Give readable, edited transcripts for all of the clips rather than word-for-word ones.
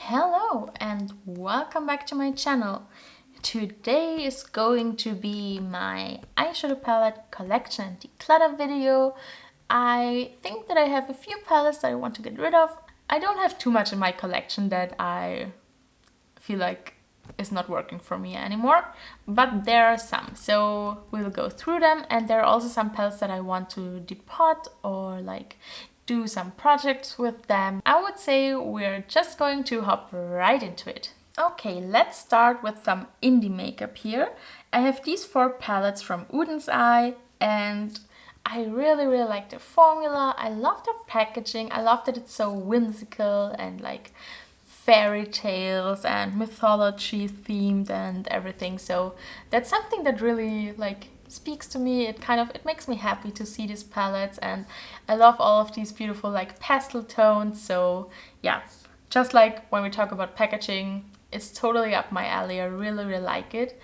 Hello and welcome back to my channel. Today is going to be my eyeshadow palette collection and declutter video. I think that I have a few palettes that I want to get rid of. I don't have too much in my collection that I feel like is not working for me anymore, but there are some, so we'll go through them. And there are also some palettes that I want to depot or like do some projects with them. I would say we're just going to hop right into it. Okay, let's start with some indie makeup here. I have these 4 palettes from Uden's Eye, and I really like the formula. I love the packaging. I love that it's so whimsical and like fairy tales and mythology themed and everything. So that's something that really like speaks to me. It makes me happy to see these palettes, and I love all of these beautiful like pastel tones. So yeah, just like when we talk about packaging, it's totally up my alley. I really like it.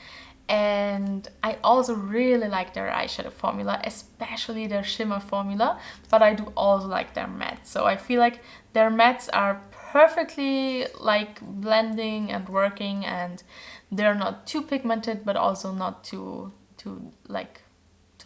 And I also really like their eyeshadow formula, especially their shimmer formula, but I do also like their mattes. So I feel like their mattes are perfectly like blending and working, and they're not too pigmented but also not too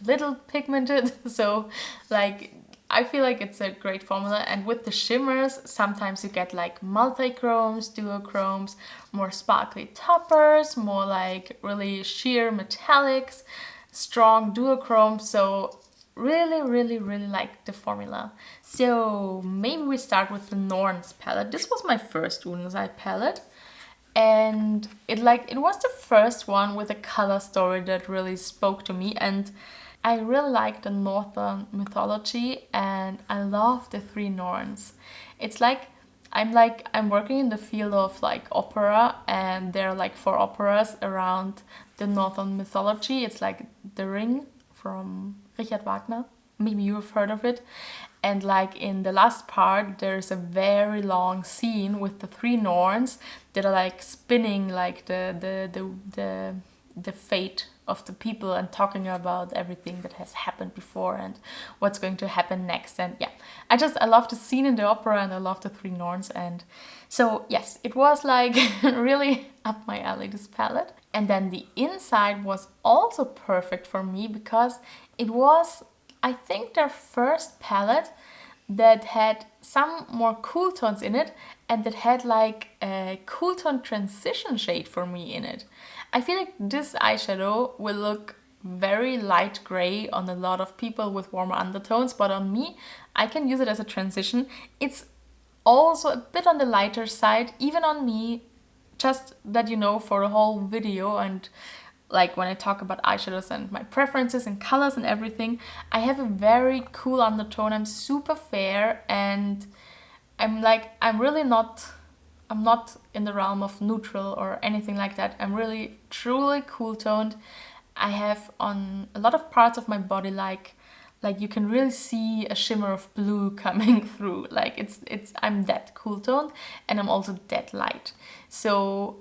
little pigmented. So like I feel like it's a great formula. And with the shimmers, sometimes you get like multi-chromes, duochromes, more sparkly toppers, more like really sheer metallics, strong duochromes. So really like the formula. So maybe we start with the Norns palette. This was my first Uden's Eye palette, and it was the first one with a color story that really spoke to me. And I really like the Northern mythology, and I love the 3 Norns. It's like I'm working in the field of like opera, and there are like 4 operas around the Northern mythology. It's like The Ring from Richard Wagner. Maybe you've heard of it. And like in the last part, there's a very long scene with the 3 Norns that are like spinning like the fate of the people and talking about everything that has happened before and what's going to happen next. And yeah, I love the scene in the opera, and I love the 3 Norns. And so yes, it was like really up my alley, this palette. And then the inside was also perfect for me because it was, I think, their first palette that had some more cool tones in it, and that had like a cool tone transition shade for me in it. I feel like this eyeshadow will look very light gray on a lot of people with warmer undertones, but on me, I can use it as a transition. It's also a bit on the lighter side, even on me, just that you know for the whole video. And like when I talk about eyeshadows and my preferences and colors and everything, I have a very cool undertone. I'm super fair, and I'm not in the realm of neutral or anything like that. I'm really truly cool toned. I have on a lot of parts of my body like you can really see a shimmer of blue coming through. Like I'm that cool toned, and I'm also that light. So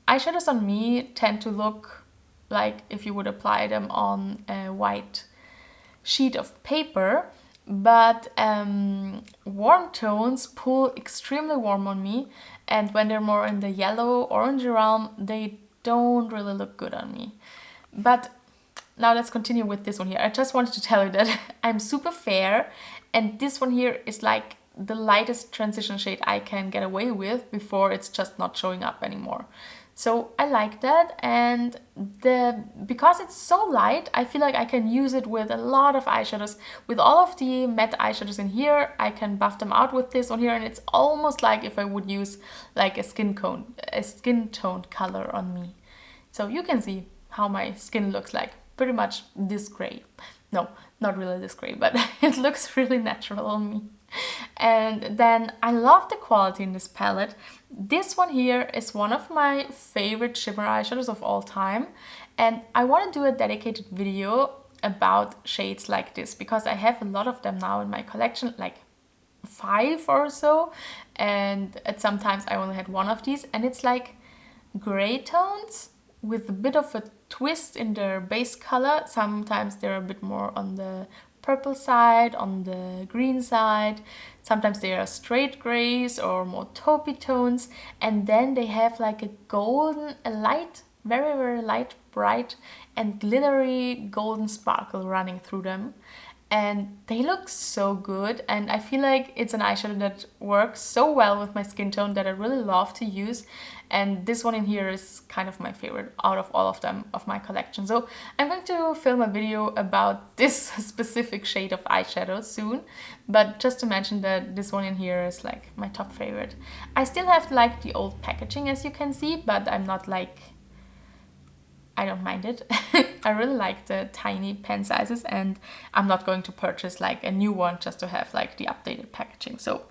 eyeshadows on me tend to look like if you would apply them on a white sheet of paper. But warm tones pull extremely warm on me, and when they're more in the yellow orange realm, they don't really look good on me. But now let's continue with this one here. I just wanted to tell you that I'm super fair, and this one here is like the lightest transition shade I can get away with before it's just not showing up anymore. So I like that, and because it's so light, I feel like I can use it with a lot of eyeshadows. With all of the matte eyeshadows in here, I can buff them out with this one here, and it's almost like if I would use like a skin tone color on me. So you can see how my skin looks like, pretty much this gray. No, not really this gray, but it looks really natural on me. And then I love the quality in this palette. This one here is one of my favorite shimmer eyeshadows of all time, and I want to do a dedicated video about shades like this because I have a lot of them now in my collection, like 5 or so, and at sometimes I only had one of these, and it's like gray tones with a bit of a twist in their base color. Sometimes they're a bit more on the purple side, on the green side. Sometimes they are straight grays or more taupey tones, and then they have like a golden, a light, very, very light, bright and glittery golden sparkle running through them. And they look so good, and I feel like it's an eyeshadow that works so well with my skin tone that I really love to use. And this one in here is kind of my favorite out of all of them of my collection. So I'm going to film a video about this specific shade of eyeshadow soon, but just to mention that this one in here is like my top favorite. I still have like the old packaging, as you can see, but I'm not like, I don't mind it. I really like the tiny pen sizes, and I'm not going to purchase like a new one just to have like the updated packaging. So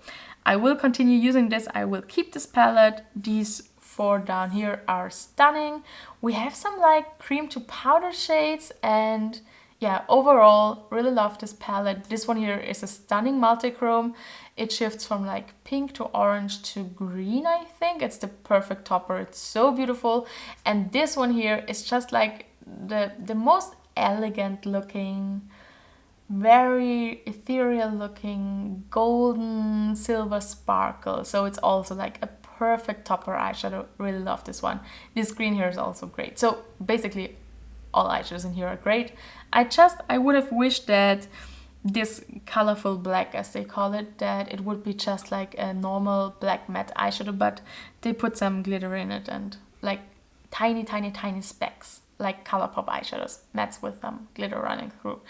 I will continue using this. I will keep this palette. These four down here are stunning. We have some like cream to powder shades, and yeah, overall really love this palette. This one here is a stunning multi-chrome. It shifts from like pink to orange to green, I think. It's the perfect topper. It's so beautiful. And this one here is just like the most elegant looking, very ethereal looking golden silver sparkle. So it's also like a perfect topper eyeshadow. Really love this one. This green here is also great. So basically all eyeshadows in here are great. I would have wished that this colorful black, as they call it, that it would be just like a normal black matte eyeshadow, but they put some glitter in it and like tiny, tiny, tiny specks, like ColourPop eyeshadows, mattes with glitter running through.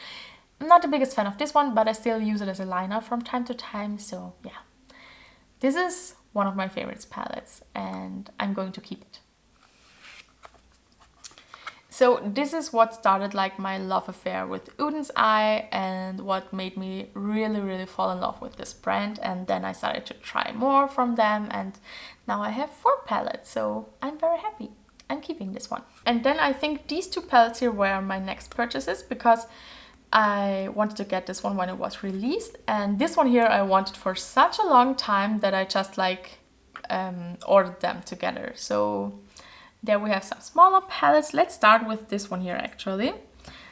I'm not the biggest fan of this one, but I still use it as a liner from time to time, so yeah. This is one of my favorites palettes, and I'm going to keep it. So this is what started like my love affair with Uden's Eye, and what made me really, really fall in love with this brand. And then I started to try more from them, and now I have 4 palettes, so I'm very happy. I'm keeping this one. And then I think these 2 palettes here were my next purchases, because I wanted to get this one when it was released, and this one here I wanted for such a long time that I just like ordered them together. So there we have some smaller palettes. Let's start with this one here actually.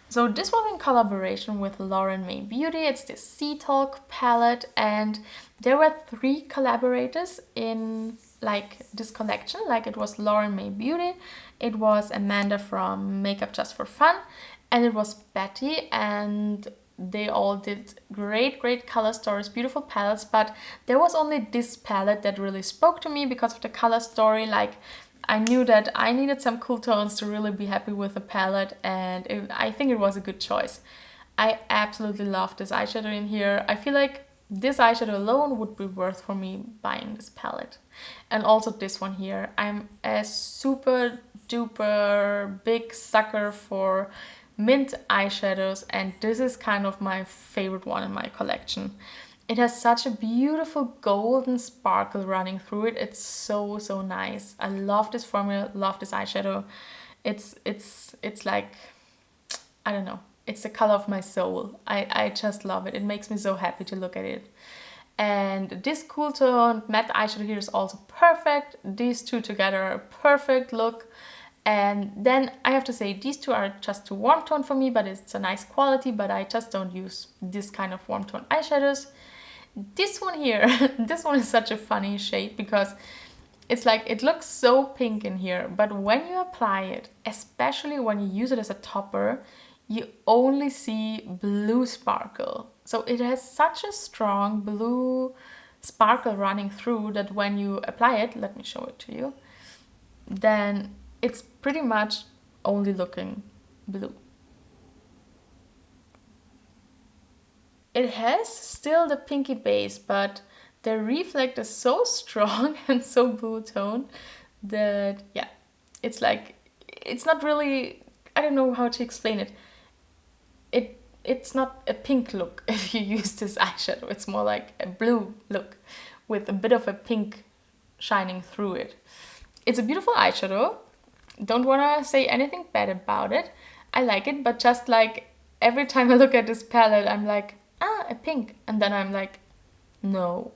So this was in collaboration with Lauren May Beauty. It's this Sea Talk palette, and there were 3 collaborators in like this collection. Like it was Lauren May Beauty, it was Amanda from Makeup Just for Fun, and it was Betty, and they all did great, great color stories, beautiful palettes. But there was only this palette that really spoke to me because of the color story. Like I knew that I needed some cool tones to really be happy with the palette, and I think it was a good choice. I absolutely love this eyeshadow in here. I feel like this eyeshadow alone would be worth for me buying this palette. And also this one here. I'm a super duper big sucker for mint eyeshadows, and this is kind of my favorite one in my collection. It has such a beautiful golden sparkle running through it. It's so, so nice. I love this formula, love this eyeshadow. It's like, I don't know, it's the color of my soul. I just love it. It makes me so happy to look at it. And this cool tone matte eyeshadow here is also perfect. These 2 together are a perfect look. And then I have to say, these 2 are just too warm tone for me, but it's a nice quality, but I just don't use this kind of warm tone eyeshadows. This one here, this one is such a funny shade because it's like, it looks so pink in here, but when you apply it, especially when you use it as a topper, you only see blue sparkle. So it has such a strong blue sparkle running through that when you apply it, let me show it to you, then it's pretty much only looking blue. It has still the pinky base, but the reflect is so strong and so blue tone that, yeah, it's like, it's not really, I don't know how to explain it. It's not a pink look if you use this eyeshadow. It's more like a blue look with a bit of a pink shining through it. It's a beautiful eyeshadow. Don't want to say anything bad about it. I like it, but just like every time I look at this palette, I'm like, a pink. And then I'm like, no,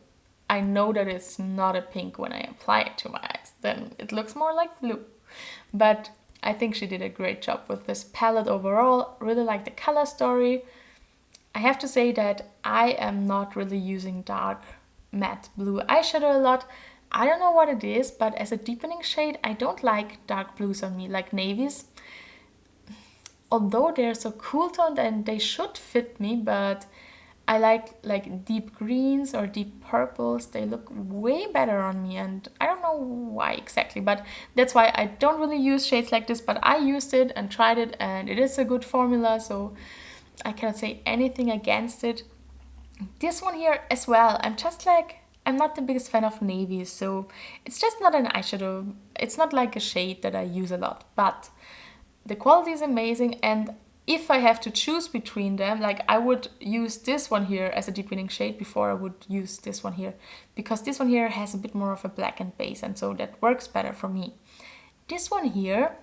I know that it's not a pink when I apply it to my eyes. Then it looks more like blue. But I think she did a great job with this palette overall. Really like the color story. I have to say that I am not really using dark matte blue eyeshadow a lot. I don't know what it is, but as a deepening shade, I don't like dark blues on me, like navies. Although they're so cool toned and they should fit me, but I like deep greens or deep purples. They look way better on me, and I don't know why exactly, but that's why I don't really use shades like this, but I used it and tried it, and it is a good formula, so I cannot say anything against it. This one here as well, I'm not the biggest fan of navies, so it's just not an eyeshadow. It's not like a shade that I use a lot, but the quality is amazing, and if I have to choose between them, like I would use this one here as a deepening shade before I would use this one here, because this one here has a bit more of a blackened base, and so that works better for me. This one here,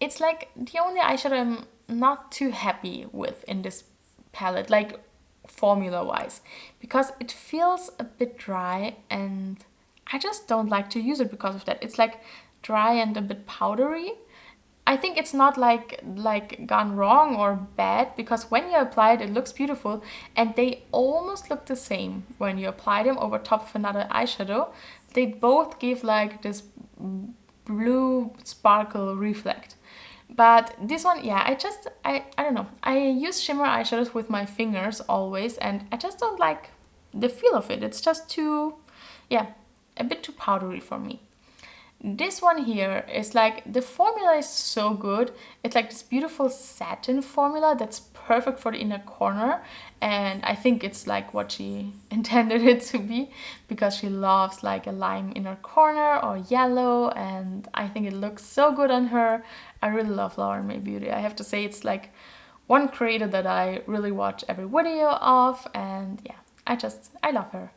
it's like the only eyeshadow I'm not too happy with in this palette, like formula wise, because it feels a bit dry and I just don't like to use it because of that. It's like dry and a bit powdery. I think it's not like gone wrong or bad, because when you apply it, it looks beautiful, and they almost look the same when you apply them over top of another eyeshadow. They both give like this blue sparkle reflect. But this one, yeah, I don't know. I use shimmer eyeshadows with my fingers always, and I just don't like the feel of it. It's just too, yeah, a bit too powdery for me. This one here is like, the formula is so good. It's like this beautiful satin formula that's perfect for the inner corner, and I think it's like what she intended it to be, because she loves like a lime inner corner or yellow, and I think it looks so good on her. I really love Lauren May Beauty. I have to say, it's like one creator that I really watch every video of, and yeah, I love her.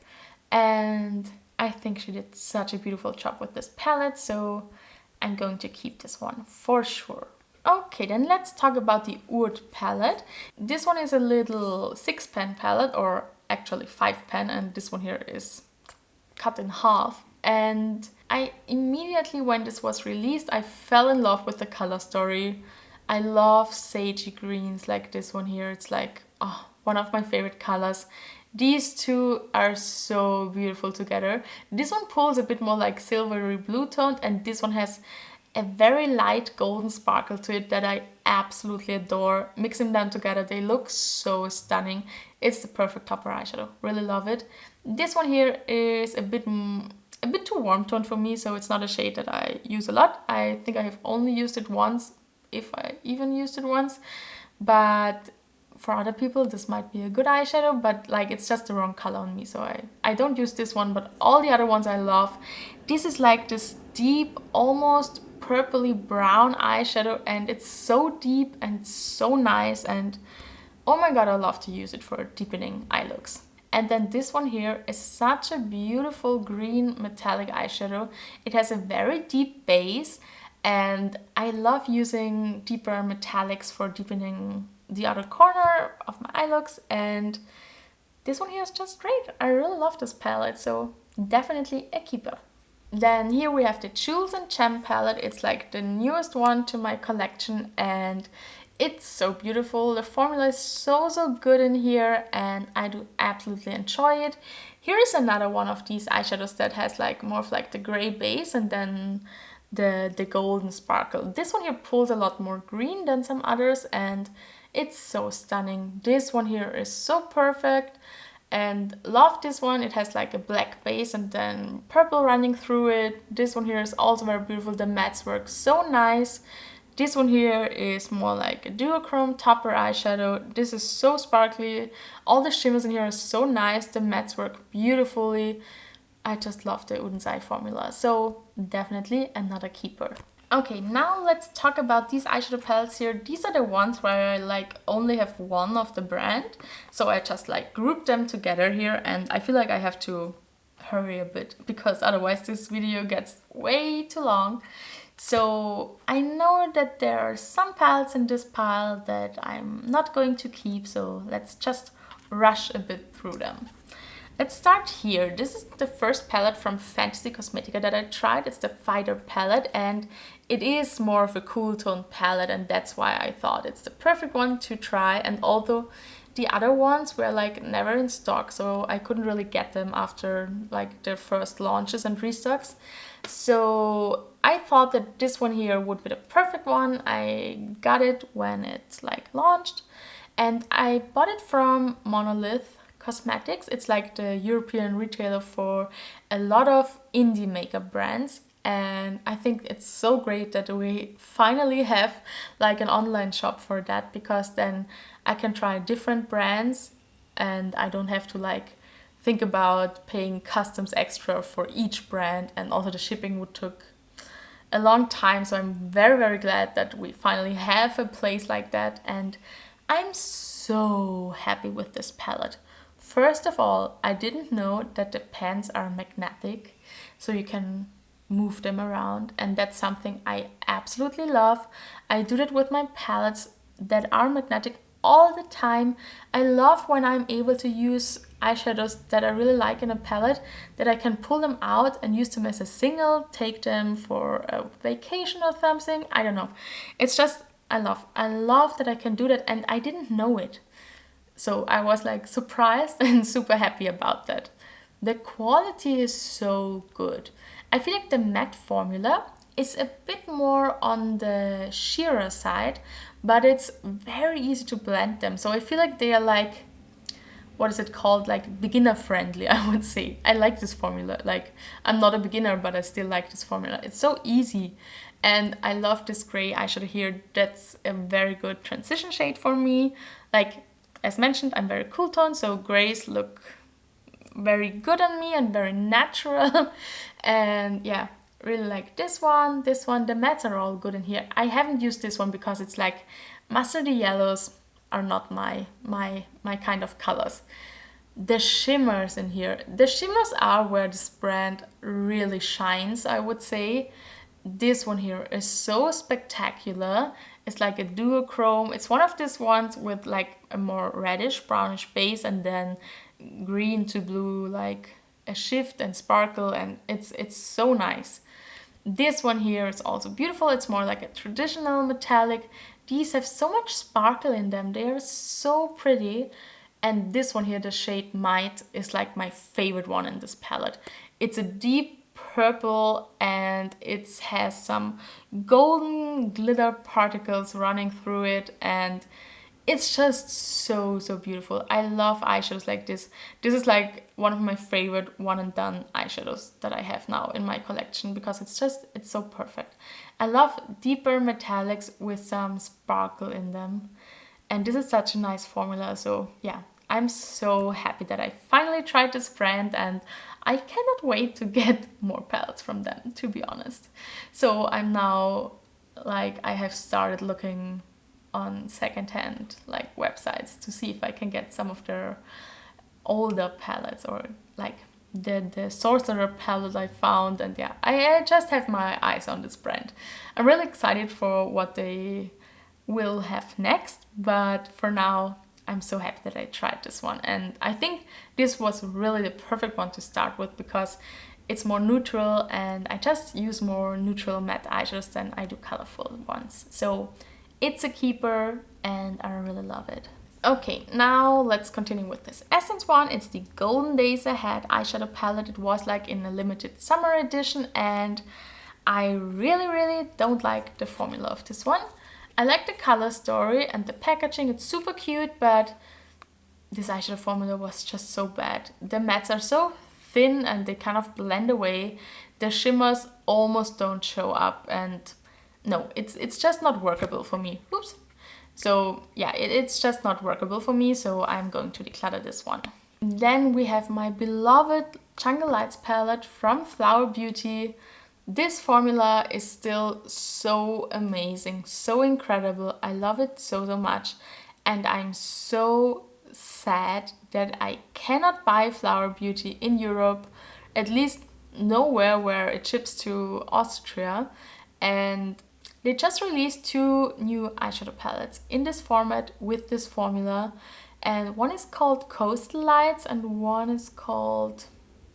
And I think she did such a beautiful job with this palette, so I'm going to keep this one for sure. Okay, then let's talk about the Uden palette. This one is a little 6-pan palette, or actually 5-pan, and this one here is cut in half. And I immediately, when this was released, I fell in love with the color story. I love sagey greens like this one here. It's like, oh, one of my favorite colors. These two are so beautiful together. This one pulls a bit more like silvery blue toned, and this one has a very light golden sparkle to it that I absolutely adore. Mixing them together, they look so stunning. It's the perfect topper eyeshadow. Really love it. This one here is a bit too warm toned for me, so it's not a shade that I use a lot. I think I have only used it once, if I even used it once, but for other people this might be a good eyeshadow, but like it's just the wrong color on me, so I don't use this one, but all the other ones I love. This is like this deep, almost purpley brown eyeshadow, and it's so deep and so nice, and oh my god, I love to use it for deepening eye looks. And then this one here is such a beautiful green metallic eyeshadow. It has a very deep base, and I love using deeper metallics for deepening the other corner of my eye looks, and this one here is just great. I really love this palette, so definitely a keeper. Then here we have the Jewels and Gem palette. It's like the newest one to my collection, and it's so beautiful. The formula is so good in here, and I do absolutely enjoy it. Here is another one of these eyeshadows that has like more of like the gray base and then the golden sparkle. This one here pulls a lot more green than some others, and it's so stunning. This one here is so perfect, and love this one. It has like a black base and then purple running through it. This one here is also very beautiful. The mattes work so nice. This one here is more like a duochrome topper eyeshadow. This is so sparkly. All the shimmers in here are so nice. The mattes work beautifully. I just love the Uden's eye formula, so definitely another keeper. Okay, now let's talk about these eyeshadow palettes here. These are the ones where I like only have one of the brand, so I just like group them together here, and I feel like I have to hurry a bit because otherwise this video gets way too long. So I know that there are some palettes in this pile that I'm not going to keep, so let's just rush a bit through them. Let's start here. This is the first palette from Fantasy Cosmetica that I tried. It's the Fighter palette, and it is more of a cool tone palette, and that's why I thought it's the perfect one to try. And although The other ones were like never in stock, so I couldn't really get them after like their first launches and restocks. So I thought that this one here would be the perfect one. I got it when it's like launched, and I bought it from Monolith Cosmetics. It's like the European retailer for a lot of indie makeup brands. And I think it's so great that we finally have like an online shop for that, because then I can try different brands and I don't have to like think about paying customs extra for each brand, and also the shipping would took a long time. So I'm very, very glad that we finally have a place like that, and I'm so happy with this palette. First of all, I didn't know that the pens are magnetic, so you can move them around, and that's something I absolutely love. I do that with my palettes that are magnetic all the time. I love when I'm able to use eyeshadows that I really like in a palette, that I can pull them out and use them as a single, take them for a vacation or something. I don't know. It's just, I love that I can do that, and I didn't know it. So I was like surprised and super happy about that. The quality is so good. I feel like the matte formula is a bit more on the sheerer side, but it's very easy to blend them. So I feel like they are like, what is it called? Like beginner friendly, I would say. I like this formula. Like, I'm not a beginner, but I still like this formula. It's so easy. And I love this gray eyeshadow here. That's a very good transition shade for me. Like, as mentioned, I'm very cool tone, so grays look very good on me and very natural. And yeah, really like this one. The mattes are all good in here. I haven't used this one because it's like mustardy yellows are not my kind of colors. The shimmers in here, the shimmers are where this brand really shines, I would say. This one here is so spectacular. It's like a duochrome. It's one of these ones with like a more reddish brownish base and then green to blue, like a shift and sparkle, and it's so nice. This one here is also beautiful. It's more like a traditional metallic. These have so much sparkle in them. They are so pretty. And this one here, the shade Might, is like my favorite one in this palette. It's a deep purple and it has some golden glitter particles running through it, and it's just so beautiful. I love eyeshadows like this. This is like one of my favorite one and done eyeshadows that I have now in my collection, because it's so perfect. I love deeper metallics with some sparkle in them, and this is such a nice formula. So yeah, I'm so happy that I finally tried this brand, and I cannot wait to get more palettes from them, to be honest. So I'm now, like, I have started looking on secondhand like websites to see if I can get some of their older palettes, or like the Sorcerer palette I found. And yeah, I just have my eyes on this brand. I'm really excited for what they will have next, but for now I'm so happy that I tried this one, and I think this was really the perfect one to start with, because it's more neutral, and I just use more neutral matte eyeshadows than I do colorful ones. So it's a keeper and I really love it. Okay, now let's continue with this Essence one. It's the Golden Days Ahead eyeshadow palette. It was like in a limited summer edition, and I really don't like the formula of this one. I like the color story and the packaging, it's super cute, but this eyeshadow formula was just so bad. The mattes are so thin and they kind of blend away. The shimmers almost don't show up, and no, it's just not workable for me. Oops. So yeah, it's just not workable for me, so I'm going to declutter this one. Then we have my beloved Jungle Lights palette from Flower Beauty. This formula is still so amazing, so incredible. I love it so much, and I'm so sad that I cannot buy Flower Beauty in Europe, at least nowhere where it ships to Austria. And they just released 2 new eyeshadow palettes in this format with this formula, and one is called Coastal Lights and one is called,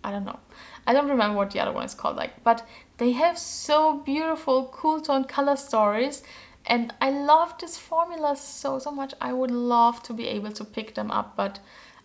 I don't know. I don't remember what the other one is called, like, but they have so beautiful cool tone color stories, And I love this formula so much. I would love to be able to pick them up, but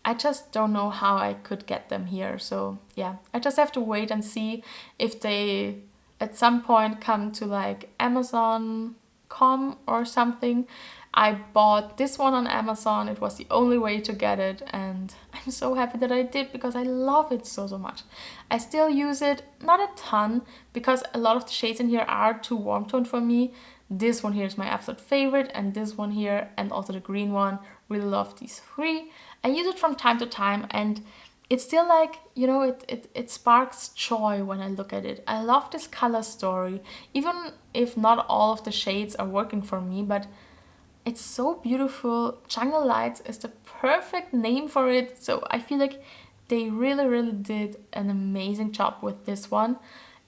I just don't know how I could get them here. So yeah, I just have to wait and see if they at some point come to like Amazon.com or something. I bought this one on Amazon. It was the only way to get it, and I'm so happy that I did because I love it so much. I still use it, not a ton, because a lot of the shades in here are too warm toned for me. This one here is my absolute favorite, and this one here, and also the green one. Really love these three. I use it from time to time, and it's still like, you know, it sparks joy when I look at it. I love this color story, even if not all of the shades are working for me, but it's so beautiful. Jungle Lights is the perfect name for it, so I feel like they really did an amazing job with this one.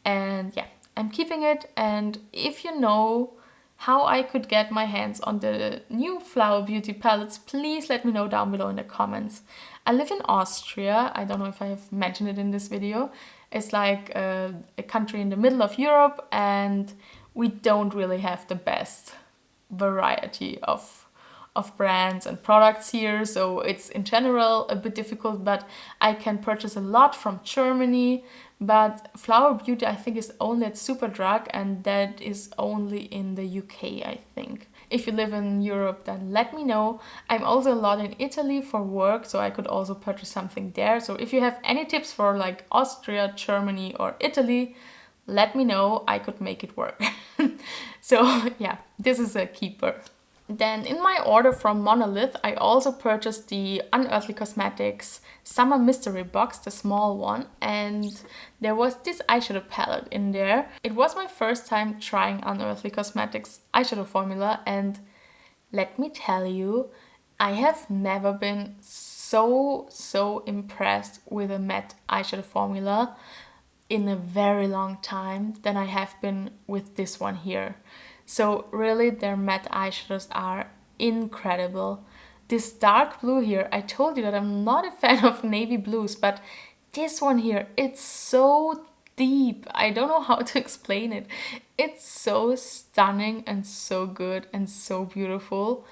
And yeah, I'm keeping it, and if you know how I could get my hands on the new Flower Beauty palettes, please let me know down below in the comments. I live in Austria. I don't know if I have mentioned it in this video. It's like a country in the middle of Europe, and we don't really have the best variety of brands and products here, so it's in general a bit difficult, but I can purchase a lot from Germany. But Flower Beauty I think is only at Superdrug, and that is only in the UK, I think. If you live in Europe, then let me know. I'm also a lot in Italy for work, so I could also purchase something there. So if you have any tips for like Austria, Germany or Italy, let me know. I could make it work. So yeah, this is a keeper. Then in my order from Monolith, I also purchased the Unearthly Cosmetics Summer Mystery Box, the small one, and there was this eyeshadow palette in there. It was my first time trying Unearthly Cosmetics eyeshadow formula, and let me tell you, I have never been so impressed with a matte eyeshadow formula in a very long time than I have been with this one here. So really, their matte eyeshadows are incredible. This dark blue here, I told you that I'm not a fan of navy blues, but this one here, it's so deep. I don't know how to explain it. It's so stunning and so good and so beautiful.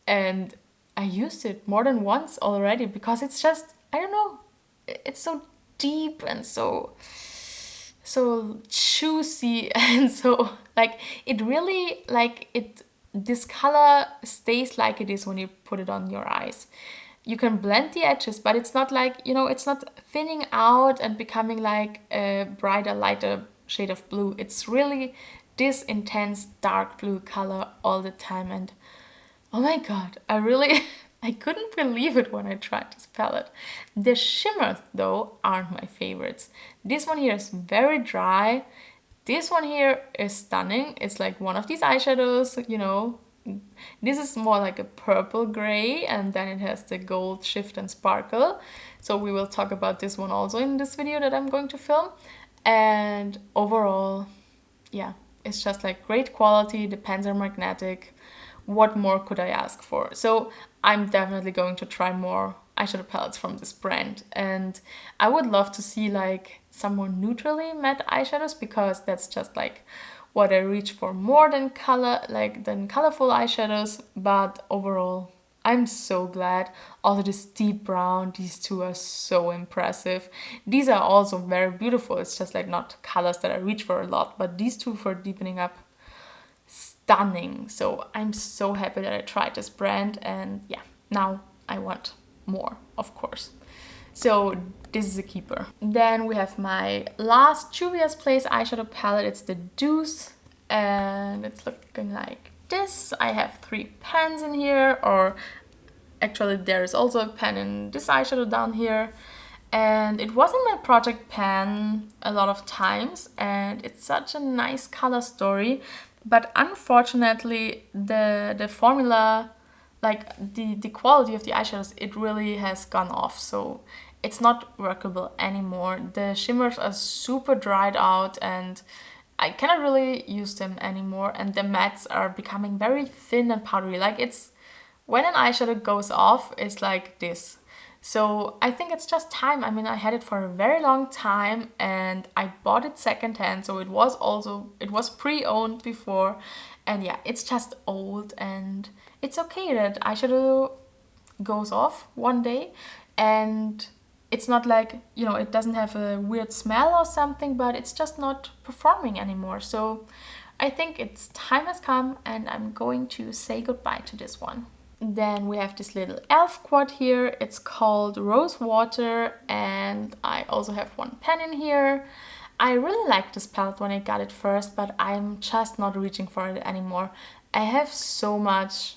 And I used it more than once already because it's just, I don't know, it's so deep and so juicy, and so like it really like it, this color stays like it is when you put it on your eyes. You can blend the edges, but it's not like, you know, it's not thinning out and becoming like a brighter, lighter shade of blue. It's really this intense dark blue color all the time, and oh my god, I really I couldn't believe it when I tried this palette. The shimmers though aren't my favorites. This one here is very dry. This one here is stunning. It's like one of these eyeshadows, you know. This is more like a purple gray, and then it has the gold shift and sparkle. So we will talk about this one also in this video that I'm going to film. And overall, yeah, it's just like great quality. The pens are magnetic. What more could I ask for? So I'm definitely going to try more eyeshadow palettes from this brand, and I would love to see like some more neutrally matte eyeshadows, because that's just like what I reach for more than colorful eyeshadows. But overall, I'm so glad. Also this deep brown, these two are so impressive. These are also very beautiful. It's just like not colors that I reach for a lot, but these two for deepening up, stunning. So I'm so happy that I tried this brand, and yeah, now I want more, of course. So this is a keeper. Then we have my last Juvia's Place eyeshadow palette. It's the DUPES, and it's looking like this. I have 3 pens in here, or actually there is also a pen in this eyeshadow down here. And it was in my project pan a lot of times, and it's such a nice color story. But unfortunately, the formula, like the quality of the eyeshadows, it really has gone off. So it's not workable anymore. The shimmers are super dried out, and I cannot really use them anymore. And the mattes are becoming very thin and powdery. Like it's, when an eyeshadow goes off, it's like this. So I think it's just time. I mean, I had it for a very long time and I bought it secondhand. So it was pre-owned before. And yeah, it's just old and it's okay that eyeshadow goes off one day. And it's not like, you know, it doesn't have a weird smell or something, but it's just not performing anymore. So I think its time has come and I'm going to say goodbye to this one. Then we have this little elf quad here. It's called Rose Water, and I also have one pen in here. I really liked this palette when I got it first, but I'm just not reaching for it anymore. I have so much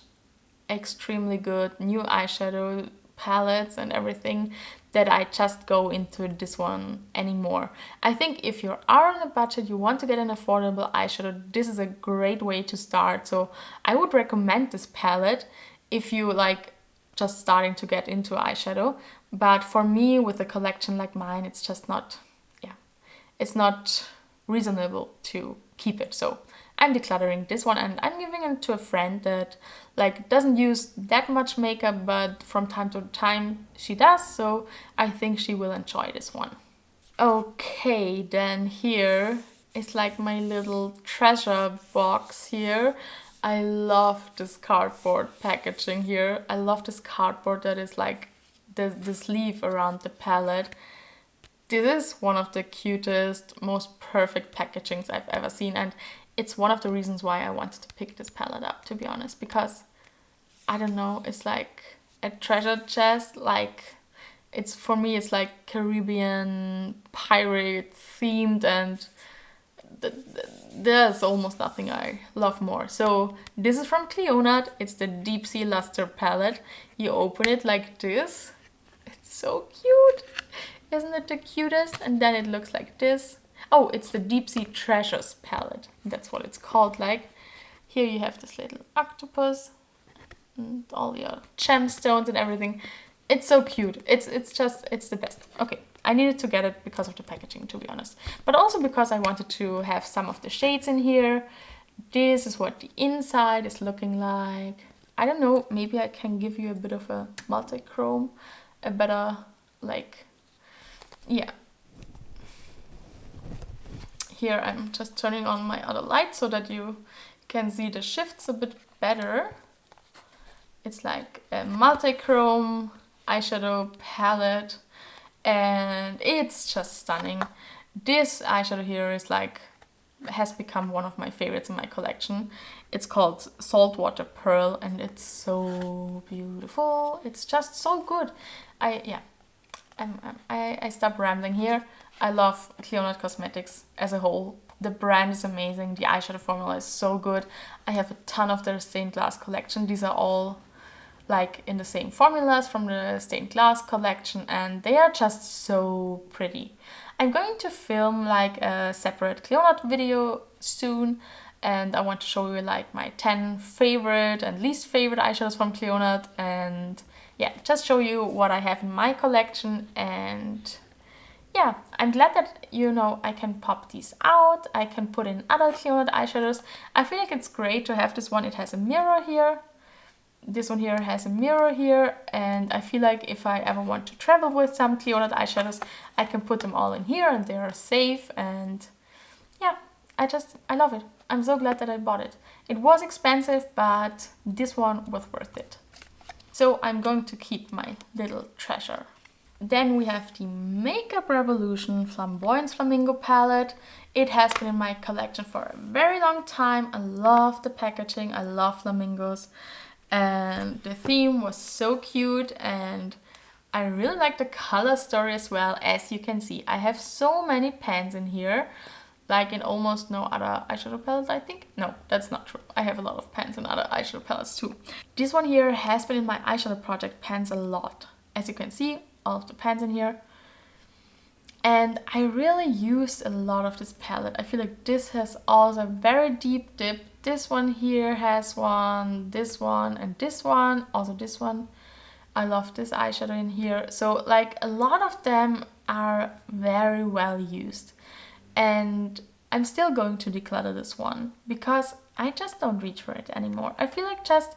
extremely good new eyeshadow palettes and everything that I just go into this one anymore. I think if you are on a budget, you want to get an affordable eyeshadow, this is a great way to start. So I would recommend this palette if you like just starting to get into eyeshadow. But for me, with a collection like mine, it's just not, yeah, it's not reasonable to keep it. So I'm decluttering this one and I'm giving it to a friend that like doesn't use that much makeup, but from time to time she does, so I think she will enjoy this one. Okay, then here is like my little treasure box here. I love this cardboard packaging here. I love this cardboard that is like the sleeve around the palette. This is one of the cutest, most perfect packagings I've ever seen, and it's one of the reasons why I wanted to pick this palette up, to be honest, because I don't know, it's like a treasure chest, like it's, for me, it's like Caribbean pirate themed, and there's almost nothing I love more. So this is from Cleona. It's the Deep Sea Luster palette. You open it like this. It's so cute. Isn't it the cutest? And then it looks like this. Oh, it's the Deep Sea Treasures palette. That's what it's called. Like, here you have this little octopus and all your gemstones and everything. It's so cute. It's the best. Okay, I needed to get it because of the packaging, to be honest. But also because I wanted to have some of the shades in here. This is what the inside is looking like. I don't know, maybe I can give you a bit of a multi-chrome, a better, like, yeah. Here I'm just turning on my other light so that you can see the shifts a bit better. It's like a multi-chrome eyeshadow palette and it's just stunning. This eyeshadow here is like, has become one of my favorites in my collection. It's called Saltwater Pearl and it's so beautiful. It's just so good. I stop rambling here. I love Cleona Cosmetics as a whole. The brand is amazing. The eyeshadow formula is so good. I have a ton of their stained glass collection. These are all like in the same formulas from the stained glass collection and they are just so pretty. I'm going to film like a separate Cleona video soon and I want to show you like my 10 favorite and least favorite eyeshadows from Cleona and yeah, just show you what I have in my collection. And yeah, I'm glad that, you know, I can pop these out. I can put in other Cleona eyeshadows. I feel like it's great to have this one. It has a mirror here. This one here has a mirror here. And I feel like if I ever want to travel with some Cleona eyeshadows, I can put them all in here and they are safe. And yeah, I love it. I'm so glad that I bought it. It was expensive, but this one was worth it. So I'm going to keep my little treasure. Then we have the Makeup Revolution Flamboyance Flamingo palette. It has been in my collection for a very long time. I love the packaging. I love flamingos. And the theme was so cute and I really like the color story as well. As you can see, I have so many pens in here. Like in almost no other eyeshadow palette, I think. No, that's not true. I have a lot of pens in other eyeshadow palettes too. This one here has been in my eyeshadow project pens a lot. As you can see, all of the pens in here. And I really used a lot of this palette. I feel like this has also a very deep dip. This one here has one, this one, and this one. Also this one. I love this eyeshadow in here. So like a lot of them are very well used. And I'm still going to declutter this one because I just don't reach for it anymore. I feel like just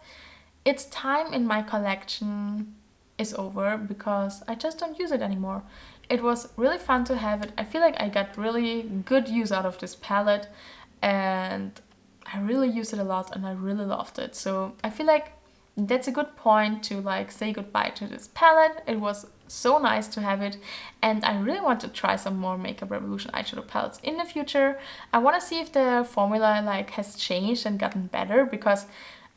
it's time in my collection is over because I just don't use it anymore. It was really fun to have it. I feel like I got really good use out of this palette, and I really used it a lot and I really loved it. So I feel like that's a good point to like say goodbye to this palette. It was so nice to have it, and I really want to try some more Makeup Revolution eyeshadow palettes in the future. I want to see if the formula like has changed and gotten better, because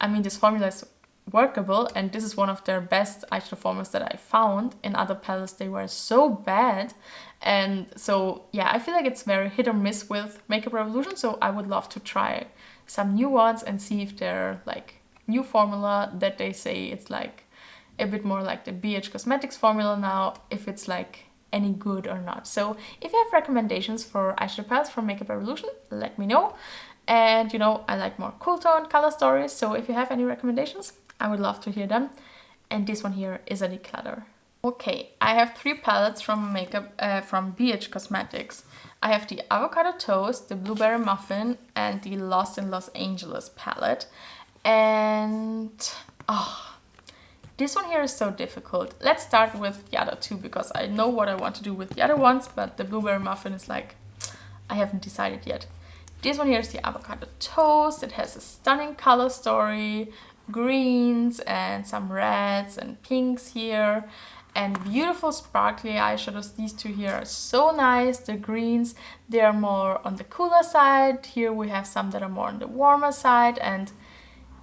I mean this formula is workable and this is one of their best eyeshadow formulas that I found. In other palettes they were so bad, and so yeah, I feel like it's very hit or miss with Makeup Revolution, so I would love to try some new ones and see if they're like new formula that they say it's like a bit more like the BH Cosmetics formula now, if it's like any good or not. So if you have recommendations for eyeshadow palettes from Makeup Revolution, let me know. And you know, I like more cool tone color stories, so if you have any recommendations, I would love to hear them. And this one here is a declutter. Okay, I have 3 palettes from from BH Cosmetics. I have the Avocado Toast, the Blueberry Muffin, and the Lost in Los Angeles palette. And this one here is so difficult. Let's start with the other 2 because I know what I want to do with the other ones, but the Blueberry Muffin is like, I haven't decided yet. This one here is the Avocado Toast. It has a stunning color story, greens and some reds and pinks here, and beautiful sparkly eyeshadows. These 2 here are so nice. The greens, they are more on the cooler side. Here we have some that are more on the warmer side, and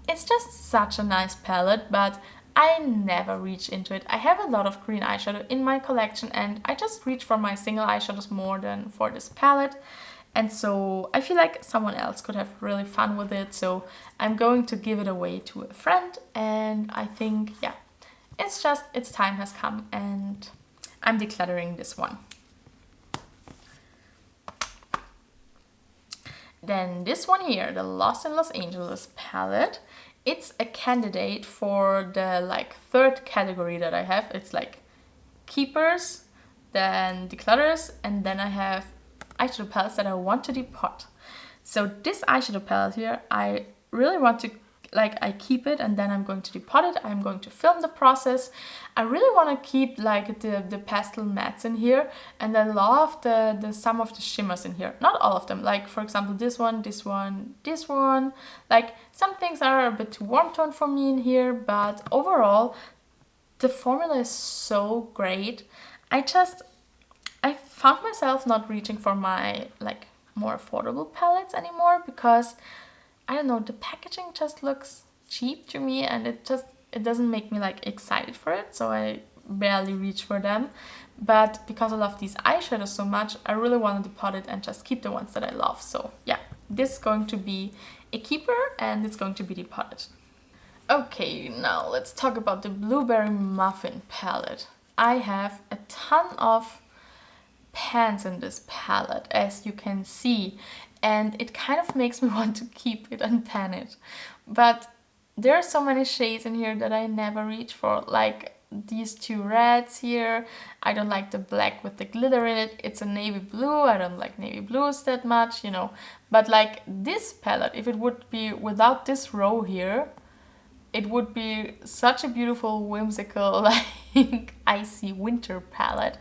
it's just such a nice palette, but I never reach into it. I have a lot of green eyeshadow in my collection, and I just reach for my single eyeshadows more than for this palette. And so I feel like someone else could have really fun with it, so I'm going to give it away to a friend. And I think, yeah, it's just, its time has come, and I'm decluttering this one. Then this one here, the Lost in Los Angeles palette. It's a candidate for the like 3rd category that I have. It's like keepers, then declutters, and then I have eyeshadow palettes that I want to depot. So this eyeshadow palette here, I really want to, like, I keep it and then I'm going to depot it. I'm going to film the process. I really want to keep like the pastel mattes in here, and I love the some of the shimmers in here. Not all of them, like for example this one, this one, this one. Like some things are a bit too warm tone for me in here, but overall the formula is so great. I found myself not reaching for my like more affordable palettes anymore because I don't know, the packaging just looks cheap to me, and it doesn't make me like excited for it, so I barely reach for them. But because I love these eyeshadows so much, I really want to depot it and just keep the ones that I love. So yeah, this is going to be a keeper and it's going to be depotted. Okay, now let's talk about the Blueberry Muffin palette. I have a ton of pans in this palette, as you can see, and it kind of makes me want to keep it and pan it. But there are so many shades in here that I never reach for, like these 2 reds here. I don't like the black with the glitter in it. It's a navy blue. I don't like navy blues that much, you know. But like this palette, if it would be without this row here, it would be such a beautiful, whimsical, like icy winter palette.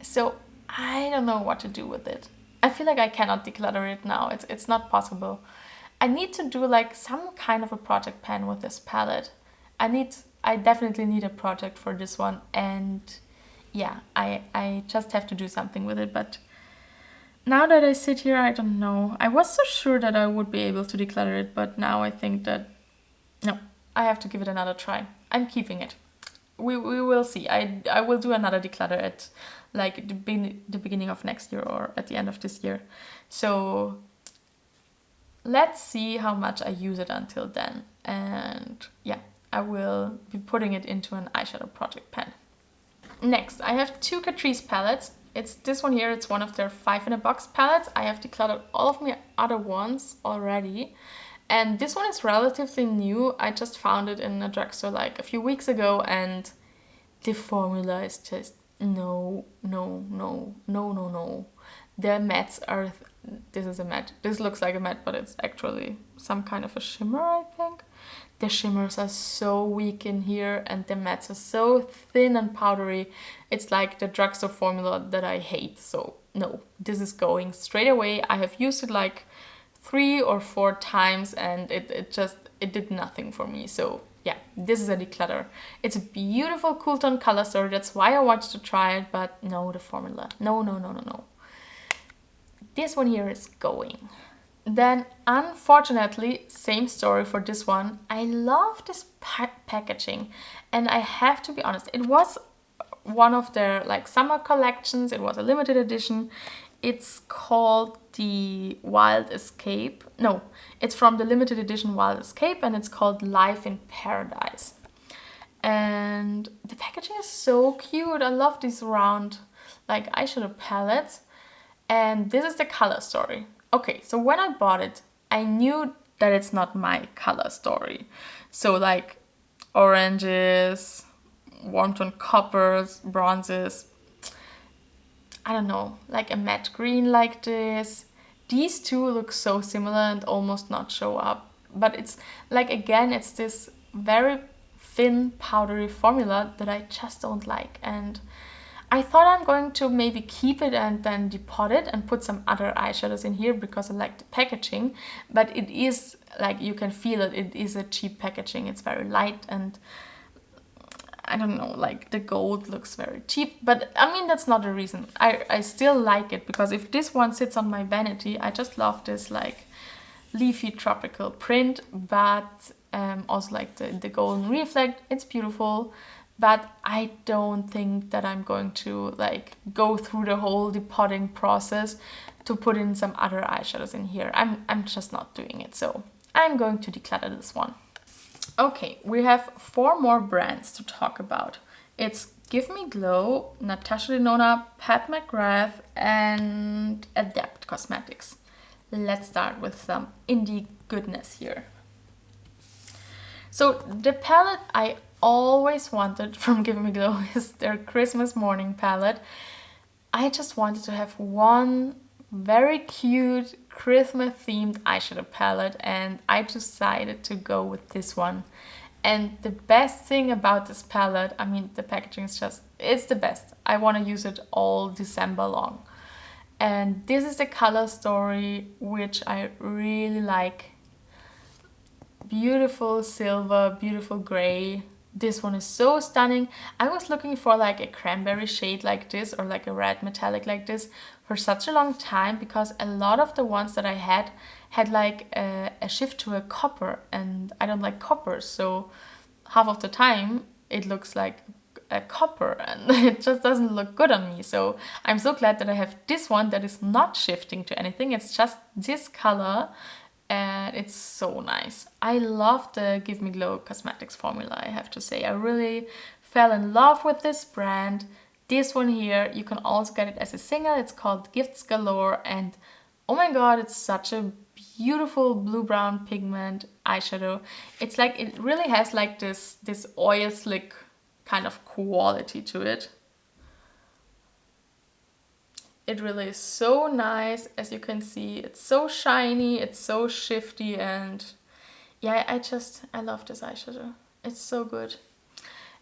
So I don't know what to do with it. I feel like I cannot declutter it now. It's not possible. I need to do like some kind of a project pan with this palette. I definitely need a project for this one, and yeah, I just have to do something with it. But now that I sit here, I don't know. I was so sure that I would be able to declutter it, but now I think that no, I have to give it another try. I'm keeping it. We will see. I will do another declutter at like the beginning of next year or at the end of this year. So let's see how much I use it until then. And yeah, I will be putting it into an eyeshadow project pan. Next, I have 2 Catrice palettes. It's this one here. It's one of their 5 in a box palettes. I have decluttered all of my other ones already. And this one is relatively new. I just found it in a drugstore like a few weeks ago, and the formula is just no. The mattes are, this is a matte. This looks like a matte, but it's actually some kind of a shimmer, I think. The shimmers are so weak in here and the mattes are so thin and powdery. It's like the drugstore formula that I hate. So no, this is going straight away. I have used it like 3 or 4 times and it did nothing for me. So yeah, this is a declutter. It's a beautiful cool tone color story. That's why I wanted to try it, but no, the formula. No, no, no, no, no. This one here is going. Then, unfortunately, same story for this one. I love this packaging, and I have to be honest, it was one of their like summer collections. It was a limited edition. It's called the Wild Escape. No, it's from the limited edition Wild Escape, and it's called Life in Paradise. And the packaging is so cute. I love these round like eyeshadow palettes. And this is the color story. Okay, so when I bought it, I knew that it's not my color story. So like oranges, warm tone coppers, bronzes, I don't know, like a matte green like this. These two look so similar and almost not show up. But it's like, again, it's this very thin powdery formula that I just don't like. And I thought I'm going to maybe keep it and then depot it and put some other eyeshadows in here because I like the packaging. But it is, like, you can feel it, it is a cheap packaging. It's very light and I don't know, like the gold looks very cheap. But I mean, that's not the reason. I still like it because if this one sits on my vanity, I just love this like leafy tropical print. But also like the golden reflect, it's beautiful. But I don't think that I'm going to like go through the whole depotting process to put in some other eyeshadows in here. I'm just not doing it. So I'm going to declutter this one. Okay, we have 4 more brands to talk about. It's Give Me Glow, Natasha Denona, Pat McGrath, and Adept Cosmetics. Let's start with some indie goodness here. So the palette I always wanted from Give Me Glow is their Christmas morning palette. I just wanted to have one very cute Christmas themed eyeshadow palette and I decided to go with this one. And the best thing about this palette, I mean the packaging is just, it's the best. I want to use it all December long. And this is the color story which I really like. Beautiful silver, beautiful gray. This one is so stunning. I was looking for like a cranberry shade like this or like a red metallic like this for such a long time because a lot of the ones that I had like a shift to a copper and I don't like coppers, so half of the time it looks like a copper and it just doesn't look good on me. So I'm so glad that I have this one that is not shifting to anything. It's just this color. And it's so nice. I love the Give Me Glow Cosmetics formula, I have to say. I really fell in love with this brand. This one here, you can also get it as a single. It's called Gifts Galore. And oh my god, it's such a beautiful blue-brown pigment eyeshadow. It's like, it really has like this oil slick kind of quality to it. It really is so nice, as you can see. It's so shiny, it's so shifty, and yeah, I love this eyeshadow. It's so good.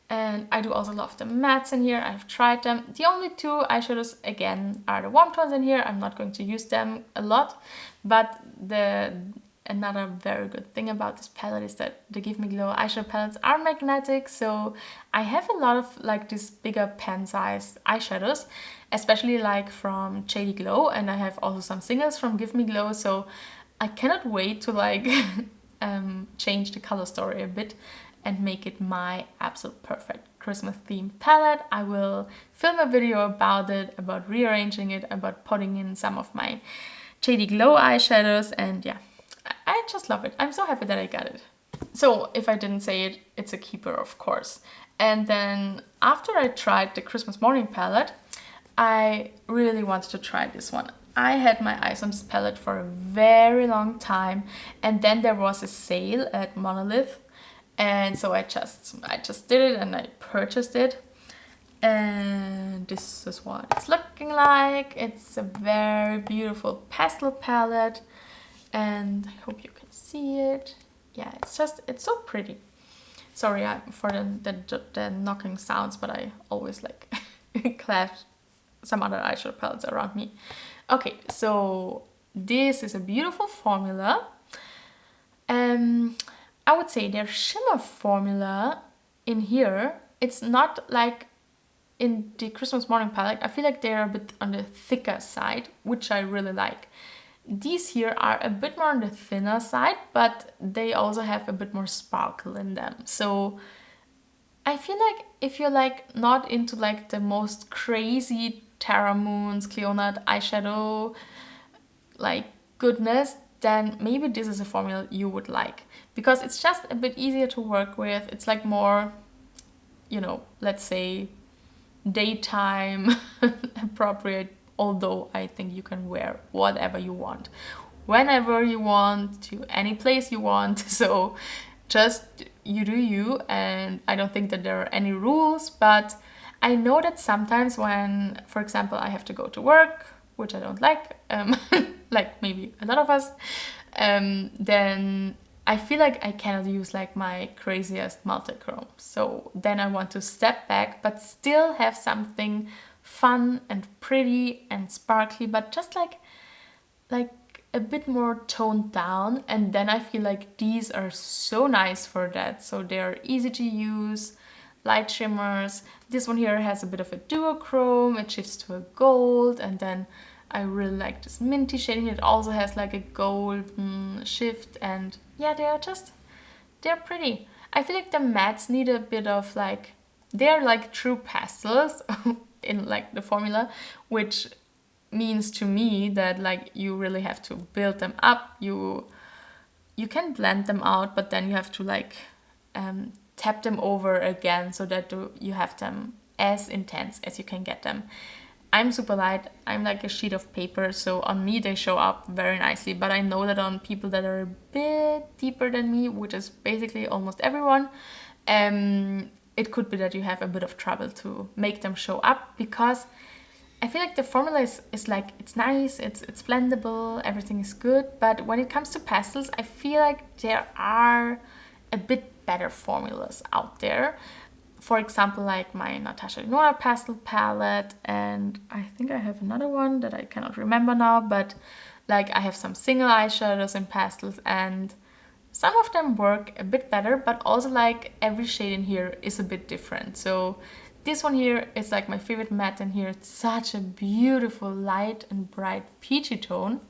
And I do also love the mattes in here. I've tried them. The only 2 eyeshadows, again, are the warm tones in here. I'm not going to use them a lot, but another very good thing about this palette is that the Give Me Glow eyeshadow palettes are magnetic, so I have a lot of like these bigger pen-sized eyeshadows, especially like from Shady Glow, and I have also some singles from Give Me Glow, so I cannot wait to like change the color story a bit and make it my absolute perfect Christmas themed palette. I will film a video about it, about rearranging it, about putting in some of my Shady Glow eyeshadows, and yeah, I just love it. I'm so happy that I got it. So if I didn't say it, it's a keeper, of course. And then after I tried the Christmas morning palette, I really wanted to try this one. I had my eyes on this palette for a very long time, and then there was a sale at Monolith, and so I just did it and I purchased it. And this is what it's looking like. It's a very beautiful pastel palette, and I hope you can see it. yeah, it's so pretty. Sorry for the knocking sounds, but I always like clash some other eyeshadow palettes around me. Okay, so this is a beautiful formula. I would say their shimmer formula in here, it's not like in the Christmas Morning palette. I feel like they're a bit on the thicker side, which I really like. These here are a bit more on the thinner side, but they also have a bit more sparkle in them. So I feel like if you're like not into like the most crazy Terra Moons, Cleona eyeshadow like goodness, then maybe this is a formula you would like, because it's just a bit easier to work with. It's like more, you know, let's say daytime appropriate, although I think you can wear whatever you want, whenever you want, to any place you want. So just you do you, and I don't think that there are any rules. But I know that sometimes when, for example, I have to go to work, which I don't like, like maybe a lot of us, then I feel like I cannot use like my craziest multichrome. So then I want to step back, but still have something fun and pretty and sparkly, but just like a bit more toned down. And then I feel like these are so nice for that. So they're easy to use, light shimmers. This one here has a bit of a duochrome. It shifts to a gold, and then I really like this minty shading. It also has like a golden shift, and yeah, they're pretty. I feel like the mattes need a bit of like, they're like true pastels in like the formula, which means to me that like you really have to build them up. You can blend them out, but then you have to like tap them over again so that you have them as intense as you can get them. I'm super light, I'm like a sheet of paper, so on me they show up very nicely, but I know that on people that are a bit deeper than me, which is basically almost everyone, it could be that you have a bit of trouble to make them show up, because I feel like the formula is like, it's nice, it's blendable, everything is good, but when it comes to pastels, I feel like there are a bit better formulas out there. For example, like my Natasha Denona pastel palette, and I think I have another one that I cannot remember now, but like I have some single eyeshadows in pastels, and some of them work a bit better, but also like every shade in here is a bit different. So this one here is like my favorite matte in here. It's such a beautiful light and bright peachy tone.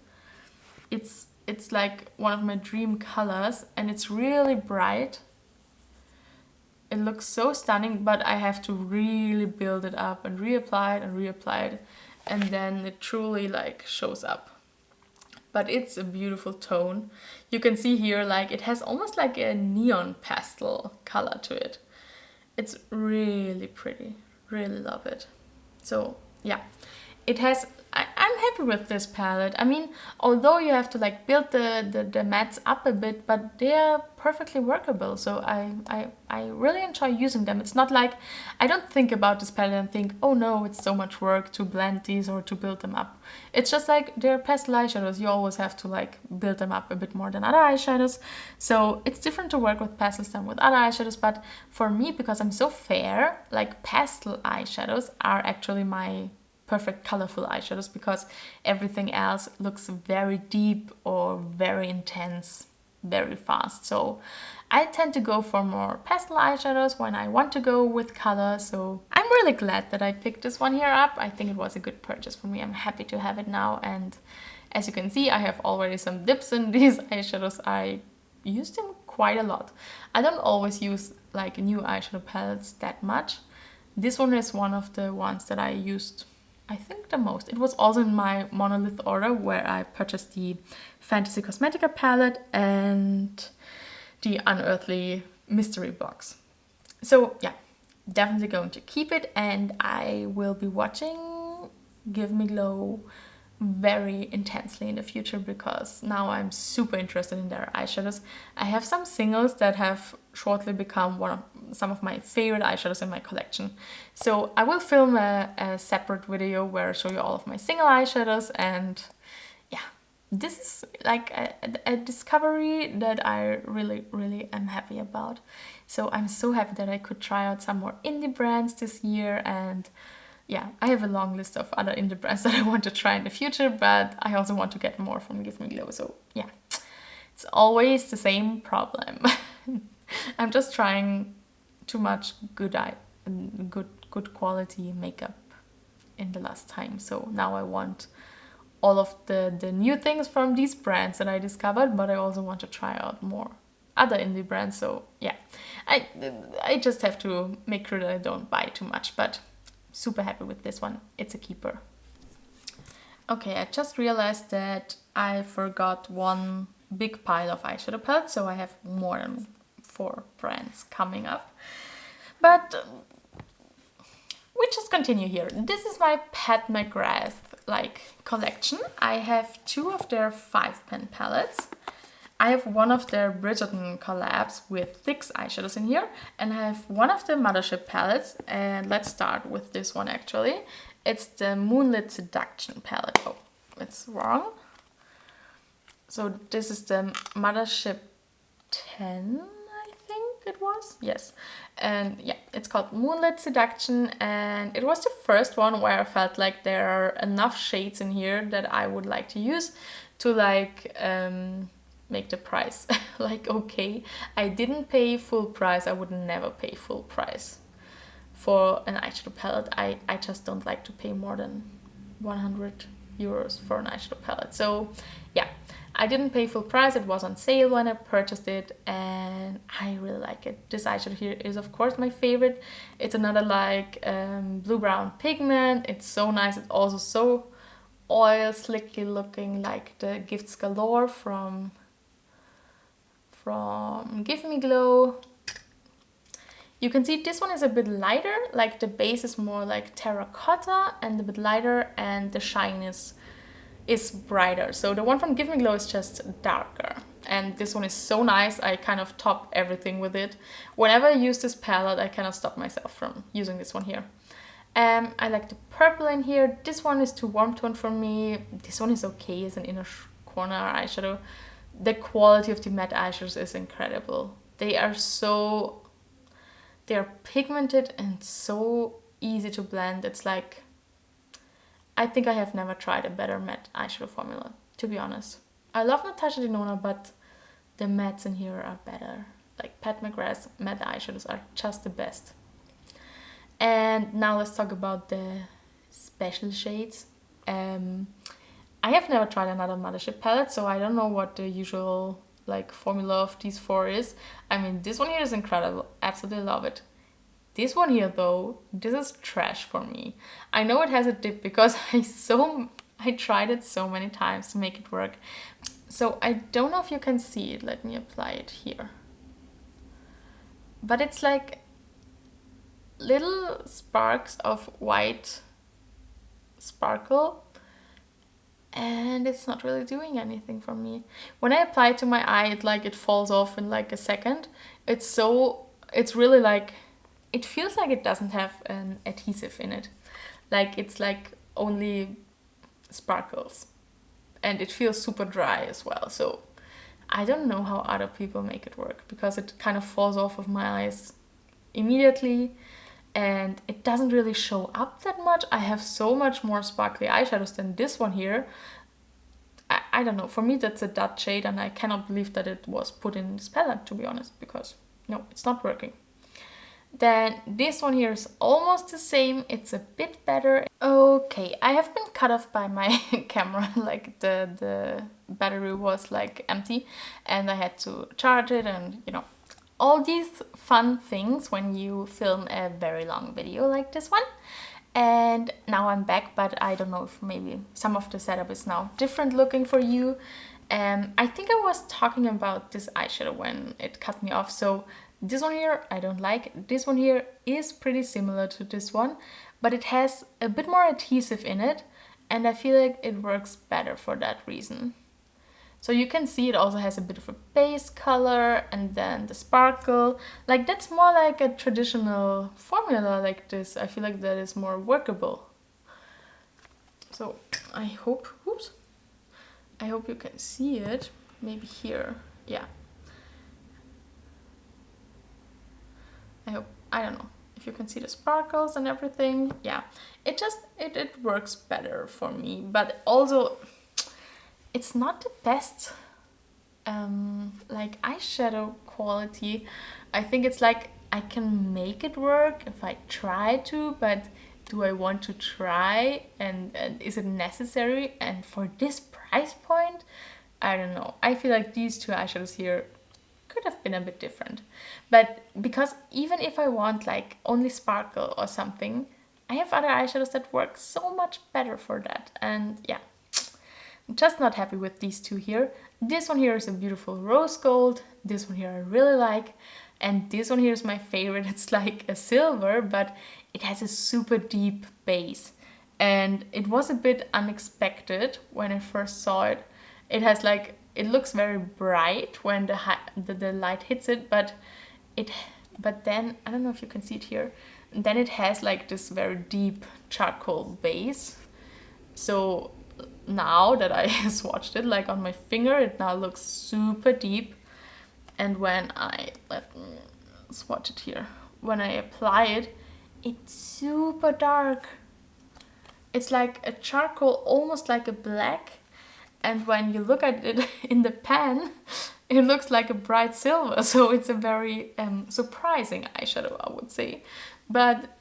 It's like one of my dream colors, and it's really bright. It looks so stunning, but I have to really build it up and reapply it, and then it truly like shows up. But it's a beautiful tone. You can see here like it has almost like a neon pastel color to it. It's really pretty, really love it. So yeah, it has, I'm happy with this palette. I mean, although you have to like build the mattes up a bit, but they're perfectly workable. So I really enjoy using them. It's not like, I don't think about this palette and think, oh no, it's so much work to blend these or to build them up. It's just like they're pastel eyeshadows. You always have to like build them up a bit more than other eyeshadows. So it's different to work with pastels than with other eyeshadows. But for me, because I'm so fair, like pastel eyeshadows are actually my perfect colorful eyeshadows, because everything else looks very deep or very intense very fast. So I tend to go for more pastel eyeshadows when I want to go with color. So I'm really glad that I picked this one here up. I think it was a good purchase for me. I'm happy to have it now, and as you can see, I have already some dips in these eyeshadows. I use them quite a lot. I don't always use like new eyeshadow palettes that much. This one is one of the ones that I used, I think, the most. It was also in my monolith order where I purchased the Fantasy Cosmetica palette and the Unearthly mystery box. So yeah, definitely going to keep it, and I will be watching Give Me Glow very intensely in the future, because now I'm super interested in their eyeshadows. I have some singles that have shortly become some of my favorite eyeshadows in my collection. So I will film a separate video where I show you all of my single eyeshadows, and yeah, this is like a discovery that I really am happy about. So I'm so happy that I could try out some more indie brands this year, and yeah, I have a long list of other indie brands that I want to try in the future, but I also want to get more from Give Me Glow. So yeah, it's always the same problem. I'm just trying too much good quality makeup in the last time. So now I want all of the new things from these brands that I discovered, but I also want to try out more other indie brands. So yeah, I just have to make sure that I don't buy too much, but super happy with this one. It's a keeper. Okay, I just realized that I forgot one big pile of eyeshadow palettes, so I have more than 4 brands coming up. But we just continue here. This is my Pat McGrath collection. I have 2 of their 5-pan palettes. I have one of their Bridgerton collabs with NYX eyeshadows in here, and I have one of the Mothership palettes, and let's start with this one actually. It's the Moonlit Seduction palette. Oh, it's wrong. So this is the Mothership 10, I think it was. Yes. And yeah, it's called Moonlit Seduction, and it was the first one where I felt like there are enough shades in here that I would like to use to make the price okay. I didn't pay full price. I would never pay full price for an eyeshadow palette. I just don't like to pay more than 100 euros for an eyeshadow palette. So yeah, I didn't pay full price. It was on sale when I purchased it, and I really like it. This eyeshadow here is of course my favorite. It's another blue-brown pigment. It's so nice. It's also so oil slicky looking, like the Gifts Galore from Give Me Glow. You can see this one is a bit lighter, like the base is more like terracotta and a bit lighter, and the shyness is brighter. So the one from Give Me Glow is just darker, and this one is so nice. I kind of top everything with it. Whenever I use this palette, I cannot stop myself from using this one here. I like the purple in here. This one is too warm tone for me. This one is okay as an inner corner eyeshadow. The quality of the matte eyeshadows is incredible. They are pigmented and so easy to blend. It's like, I think I have never tried a better matte eyeshadow formula, to be honest. I love Natasha Denona, but the mattes in here are better. Like Pat McGrath's matte eyeshadows are just the best. And now let's talk about the special shades. I have never tried another Mothership palette, so I don't know what the usual formula of these 4 is. I mean, this one here is incredible. Absolutely love it. This one here though, this is trash for me. I know it has a dip because I tried it so many times to make it work. So I don't know if you can see it. Let me apply it here. But it's like little sparks of white sparkle, and it's not really doing anything for me. When I apply it to my eye, it falls off in like a second. It's really it feels like it doesn't have an adhesive in it. It's only sparkles, and it feels super dry as well. So I don't know how other people make it work, because it kind of falls off of my eyes immediately, and it doesn't really show up that much. I have so much more sparkly eyeshadows than this one here. I don't know, for me that's a dud shade, and I cannot believe that it was put in this palette, to be honest, because no, it's not working. Then this one here is almost the same. It's a bit better. Okay, I have been cut off by my camera, the battery was empty, and I had to charge it, and all these fun things when you film a very long video like this one. And now I'm back, but I don't know if maybe some of the setup is now different looking for you. I think I was talking about this eyeshadow when it cut me off. So this one here I don't like. This one here is pretty similar to this one, but it has a bit more adhesive in it, and I feel like it works better for that reason. So you can see it also has a bit of a base color, and then the sparkle. That's more like a traditional formula like this. I feel like that is more workable. So I hope, I hope you can see it. Maybe here. Yeah. I don't know if you can see the sparkles and everything. Yeah, it works better for me, but also it's not the best like eyeshadow quality. I think it's like I can make it work if I try to, but do I want to try, and is it necessary? And for this price point, I don't know. I feel like these two eyeshadows here could have been a bit different. But because even if I want like only sparkle or something, I have other eyeshadows that work so much better for that. And yeah, I'm just not happy with these two here. This one here is a beautiful rose gold. This one here I really like. And this one here is my favorite. It's like a silver, but it has a super deep base. And it was a bit unexpected when I first saw it. It has like, it looks very bright when the light hits it, but then, I don't know if you can see it here, then it has like this very deep charcoal base. So now that I swatched it like on my finger, it now looks super deep. And when let me swatch it here, when I apply it, it's super dark. It's like a charcoal, almost like a black. And when you look at it in the pan, it looks like a bright silver. So it's a very surprising eyeshadow, I would say. But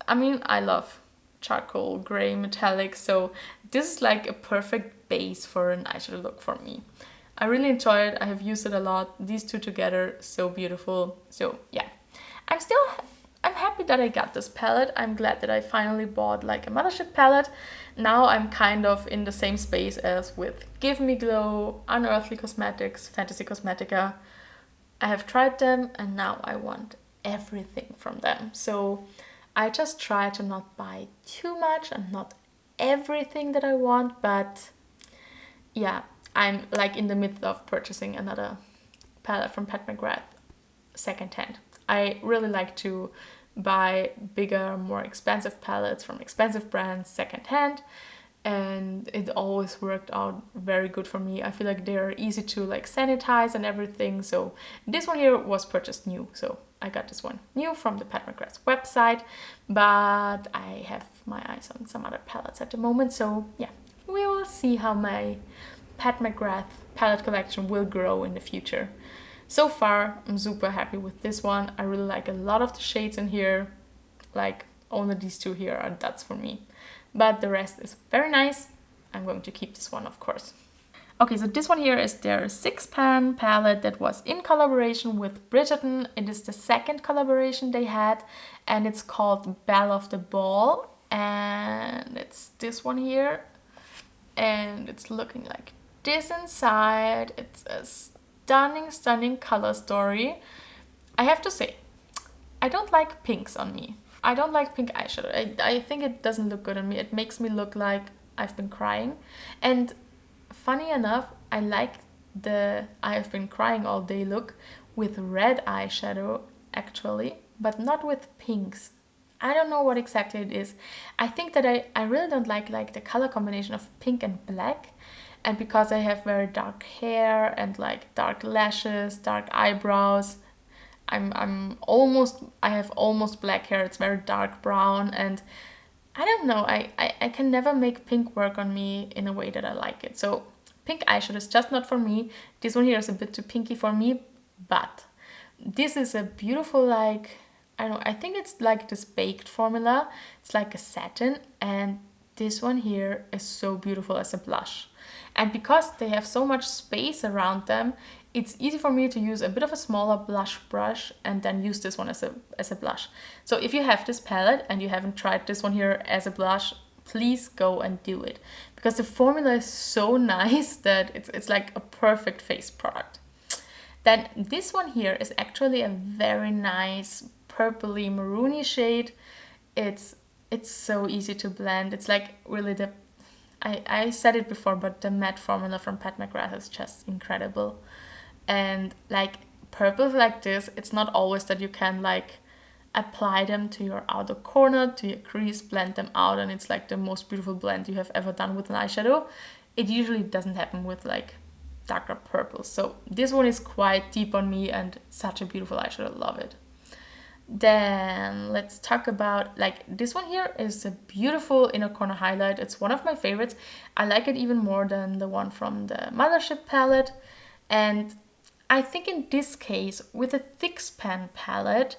I mean, I love charcoal, gray, metallic. So this is like a perfect base for an eyeshadow look for me. I really enjoy it. I have used it a lot. These two together, so beautiful. So yeah, I'm happy that I got this palette. I'm glad that I finally bought like a mothership palette. Now I'm kind of in the same space as with Give Me Glow, Unearthly Cosmetics, Fantasy Cosmetica. I have tried them and now I want everything from them. So I just try to not buy too much and not everything that I want, but yeah, I'm like in the midst of purchasing another palette from Pat McGrath secondhand. I really like to buy bigger, more expensive palettes from expensive brands secondhand, and it always worked out very good for me. I feel like they're easy to like sanitize and everything. So this one here was purchased new, so I got this one new from the Pat McGrath's website, but I have my eyes on some other palettes at the moment. So yeah, we will see how my Pat McGrath palette collection will grow in the future. So far, I'm super happy with this one. I really like a lot of the shades in here. Like, only these two here are that's for me. But the rest is very nice. I'm going to keep this one, of course. Okay, so this one here is their 6-pan palette that was in collaboration with Bridgerton. It is the second collaboration they had, and it's called Belle of the Ball. And it's this one here. And it's looking like this inside. It's a stunning color story. I have to say, I don't like pinks on me. I don't like pink eyeshadow. I think it doesn't look good on me. It makes me look like I've been crying. And funny enough, I like the I've been crying all day look with red eyeshadow actually, but not with pinks. I don't know what exactly it is. I think that I really don't like the color combination of pink and black. And because I have very dark hair and like dark lashes, dark eyebrows, I have almost black hair. It's very dark brown, and I don't know, I can never make pink work on me in a way that I like it. So pink eyeshadow is just not for me. This one here is a bit too pinky for me, but this is a beautiful, like, I don't know, I think it's like this baked formula. It's like a satin, and this one here is so beautiful as a blush. And because they have so much space around them, it's easy for me to use a bit of a smaller blush brush and then use this one as a blush. So if you have this palette and you haven't tried this one here as a blush, please go and do it. Because the formula is so nice that it's like a perfect face product. Then this one here is actually a very nice purpley maroony shade. It's so easy to blend. It's like really I said it before, but the matte formula from Pat McGrath is just incredible. And like purples like this, it's not always that you can like apply them to your outer corner, to your crease, blend them out, and it's like the most beautiful blend you have ever done with an eyeshadow. It usually doesn't happen with like darker purples. So this one is quite deep on me and such a beautiful eyeshadow. Love it. Then let's talk about, like, this one here is a beautiful inner corner highlight. It's one of my favorites. I like it even more than the one from the Mothership palette. And I think in this case, with a thick span palette,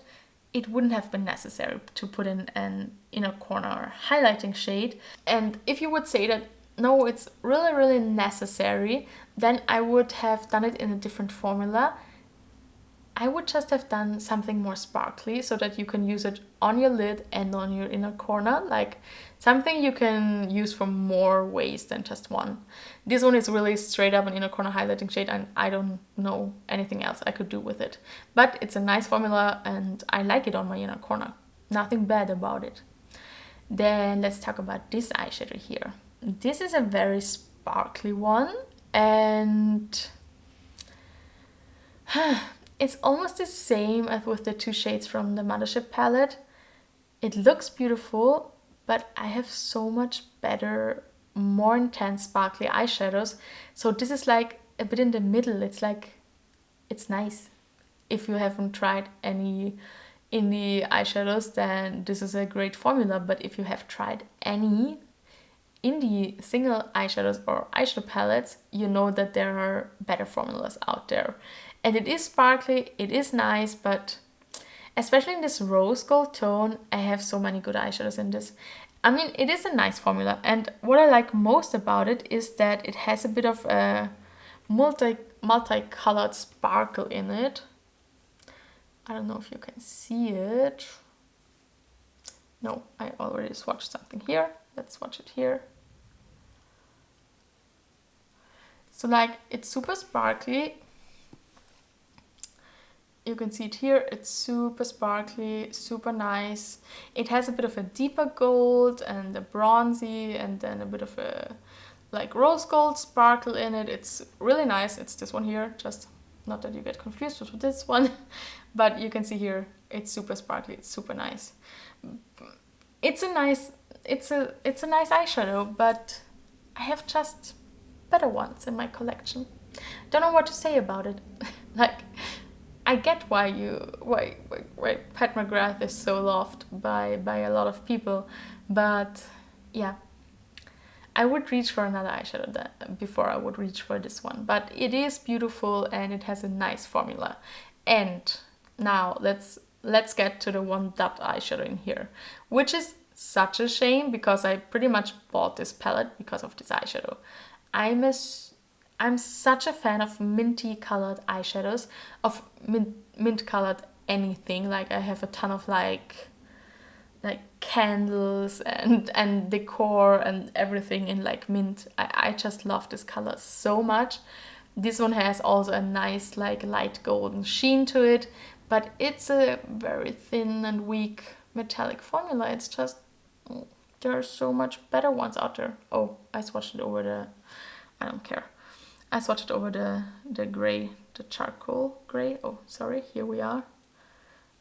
it wouldn't have been necessary to put in an inner corner highlighting shade. And if you would say that, no, it's really, really necessary, then I would have done it in a different formula. I would just have done something more sparkly so that you can use it on your lid and on your inner corner, like something you can use for more ways than just one. This one is really straight up an inner corner highlighting shade, and I don't know anything else I could do with it. But it's a nice formula and I like it on my inner corner. Nothing bad about it. Then let's talk about this eyeshadow here. This is a very sparkly one, and it's almost the same as with the two shades from the Mothership palette. It looks beautiful, but I have so much better, more intense sparkly eyeshadows. So this is like a bit in the middle. It's like, it's nice. If you haven't tried any indie eyeshadows, then this is a great formula. But if you have tried any indie single eyeshadows or eyeshadow palettes, you know that there are better formulas out there. And it is sparkly, it is nice, but especially in this rose gold tone, I have so many good eyeshadows in this. I mean, it is a nice formula, and what I like most about it is that it has a bit of a multicolored sparkle in it. I don't know if you can see it. No, I already swatched something here. Let's swatch it here. So like, it's super sparkly. You can see it here, it's super sparkly, super nice. It has a bit of a deeper gold and a bronzy and then a bit of a like rose gold sparkle in it. It's really nice. It's this one here, just not that you get confused with this one, but you can see here, it's super sparkly, it's super nice. It's a nice eyeshadow, but I have just better ones in my collection. Don't know what to say about it. Like, I get why Pat McGrath is so loved by a lot of people, but yeah, I would reach for another eyeshadow before I would reach for this one. But it is beautiful and it has a nice formula. And now let's get to the one dot eyeshadow in here, which is such a shame because I pretty much bought this palette because of this eyeshadow. I'm such a fan of minty colored eyeshadows, of mint colored anything. Like, I have a ton of like candles and decor and everything in like mint. I just love this color so much. This one has also a nice like light golden sheen to it, but it's a very thin and weak metallic formula. It's just, there are so much better ones out there. Oh, I swatched it over the, I don't care. I swatched it over the gray, the charcoal gray. Oh, sorry, here we are.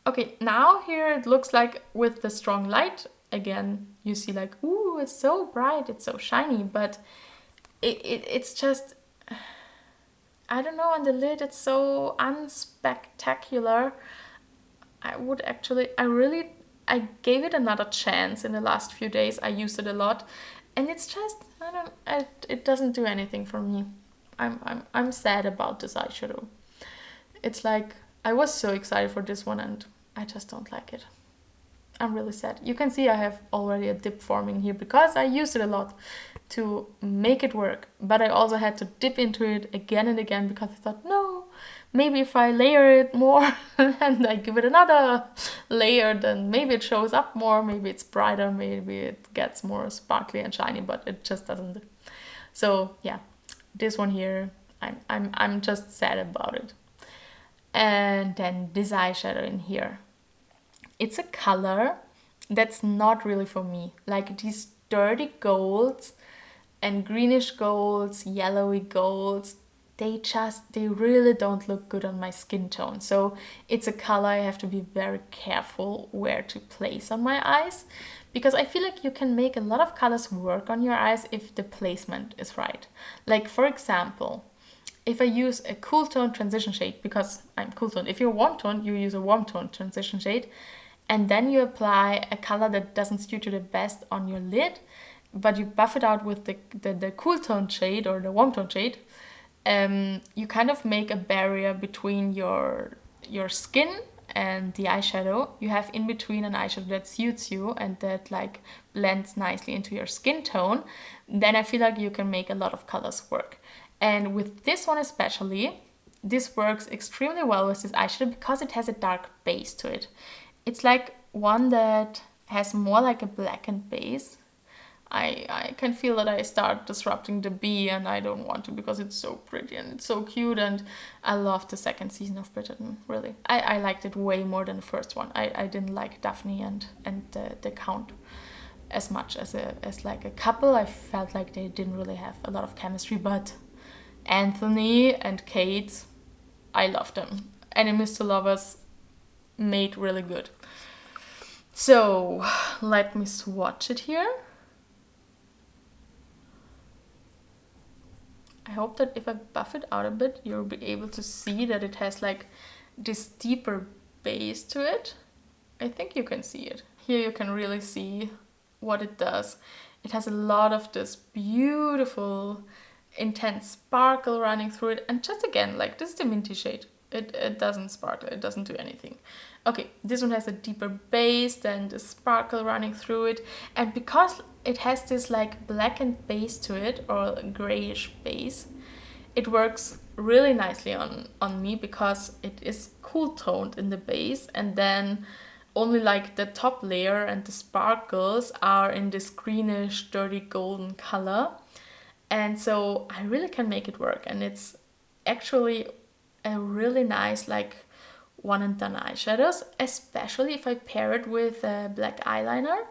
Okay, now here it looks like with the strong light, again, you see like, ooh, it's so bright, it's so shiny, but it's just, I don't know, on the lid it's so unspectacular. I gave it another chance in the last few days. I used it a lot, and it's just, it doesn't do anything for me. I'm sad about this eyeshadow. It's like, I was so excited for this one and I just don't like it. I'm really sad. You can see I have already a dip forming here because I used it a lot to make it work. But I also had to dip into it again and again because I thought, no, maybe if I layer it more and I give it another layer, then maybe it shows up more, maybe it's brighter, maybe it gets more sparkly and shiny, but it just doesn't. So yeah, this one here, I'm just sad about it. And then this eyeshadow in here. It's a color that's not really for me. Like these dirty golds and greenish golds, yellowy golds, they really don't look good on my skin tone. So it's a color I have to be very careful where to place on my eyes because I feel like you can make a lot of colors work on your eyes if the placement is right. Like for example, if I use a cool tone transition shade, because I'm cool tone, if you're warm tone, you use a warm tone transition shade, and then you apply a color that doesn't suit you the best on your lid, but you buff it out with the cool tone shade or the warm tone shade, you kind of make a barrier between your skin and the eyeshadow. You have in between an eyeshadow that suits you and that like blends nicely into your skin tone. Then I feel like you can make a lot of colors work. And with this one especially, this works extremely well with this eyeshadow because it has a dark base to it. It's like one that has more like a blackened base. I can feel that I start disrupting the bee, and I don't want to because it's so pretty and it's so cute, and I love the second season of Bridgerton, really. I liked it way more than the first one. I didn't like Daphne and the Count as much as like a couple. I felt like they didn't really have a lot of chemistry, but Anthony and Kate, I love them. Enemies to Lovers made really good. So let me swatch it here. I hope that if I buff it out a bit, you'll be able to see that it has like this deeper base to it. I think you can see it. Here you can really see what it does. It has a lot of this beautiful, intense sparkle running through it. And just again, like this is the minty shade. It doesn't sparkle, it doesn't do anything. Okay, this one has a deeper base than the sparkle running through it. And because it has this like blackened base to it, or grayish base, it works really nicely on me because it is cool toned in the base, and then only like the top layer and the sparkles are in this greenish, dirty golden color. And so I really can make it work, and it's actually a really nice like one and done eyeshadows, especially if I pair it with a black eyeliner,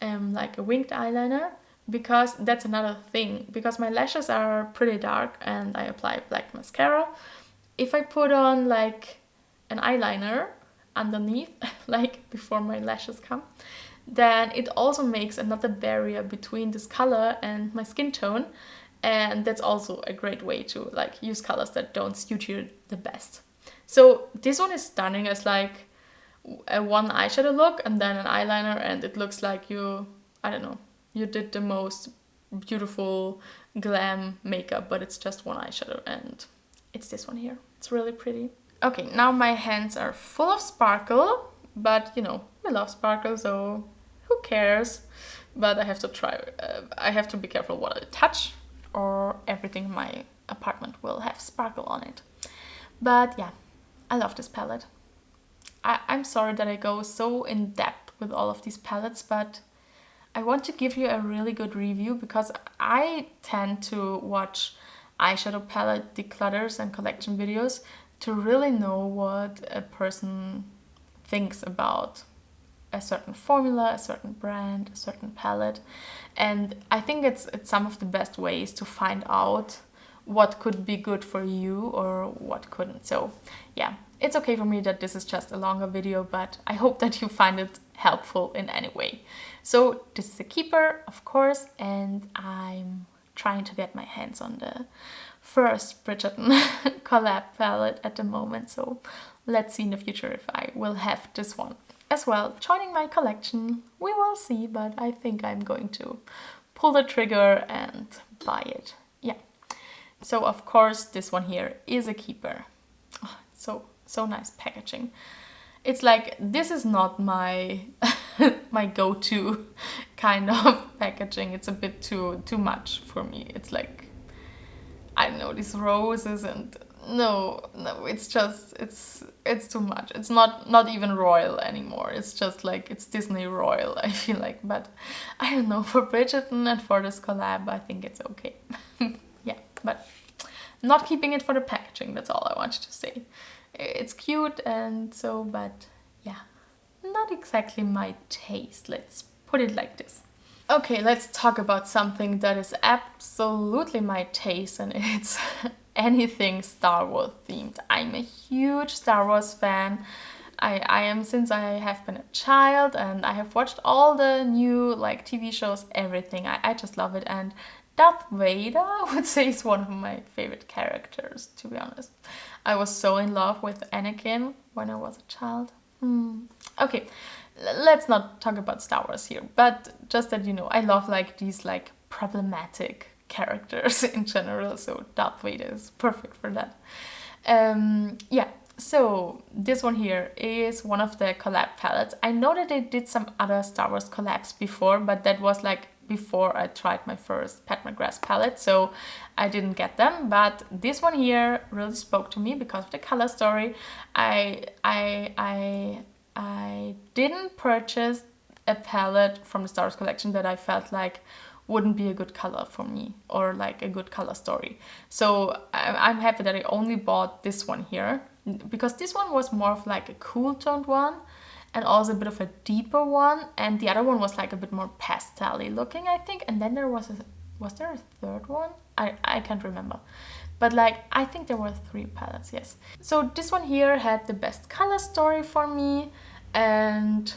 like a winged eyeliner, because that's another thing, because my lashes are pretty dark and I apply black mascara. If I put on like an eyeliner underneath, like before my lashes come, then it also makes another barrier between this color and my skin tone. And that's also a great way to like use colors that don't suit you the best. So this one is stunning as like a one eyeshadow look and then an eyeliner, and it looks like you, I don't know, you did the most beautiful glam makeup, but it's just one eyeshadow, and it's this one here. It's really pretty. Okay, now my hands are full of sparkle, but you know, we love sparkle, so who cares? But I have to try, I have to be careful what I touch, or everything in my apartment will have sparkle on it. But yeah, I love this palette. I'm sorry that I go so in depth with all of these palettes, but I want to give you a really good review because I tend to watch eyeshadow palette declutters and collection videos to really know what a person thinks about a certain formula, a certain brand, a certain palette. And I think it's some of the best ways to find out what could be good for you or what couldn't. So yeah, it's okay for me that this is just a longer video, but I hope that you find it helpful in any way. So this is a keeper, of course, and I'm trying to get my hands on the first Bridgerton collab palette at the moment. So let's see in the future if I will have this one as well joining my collection. We will see, but I think I'm going to pull the trigger and buy it. Yeah. So of course this one here is a keeper. Oh, so nice packaging. It's like, this is not my my go-to kind of packaging. It's a bit too much for me. It's like, I don't know, these roses and no, it's just, it's too much. It's not even royal anymore. It's just like, it's Disney royal, I feel like. But I don't know, for Bridgerton and for this collab, I think it's okay. Yeah, but not keeping it for the packaging, that's all I wanted to say. It's cute and so, but yeah, not exactly my taste. Let's put it like this. Okay, let's talk about something that is absolutely my taste, and it's anything Star Wars themed. I'm a huge Star Wars fan. I am since I have been a child, and I have watched all the new like TV shows, everything. I just love it. And Darth Vader, I would say, is one of my favorite characters, to be honest. I was so in love with Anakin when I was a child. Okay, let's not talk about Star Wars here, but just that you know, I love like these like problematic characters in general, so Darth Vader is perfect for that. Yeah, so this one here is one of the collab palettes. I know that they did some other Star Wars collabs before, but that was like before I tried my first Pat McGrath palette, so I didn't get them. But this one here really spoke to me because of the color story. I didn't purchase a palette from the Star Wars collection that I felt like wouldn't be a good color for me or like a good color story. So I'm happy that I only bought this one here, because this one was more of like a cool toned one and also a bit of a deeper one, and the other one was like a bit more pastel-y looking, I think. And then there was there a third one? I can't remember. But like, I think there were 3 palettes, yes. So this one here had the best color story for me, and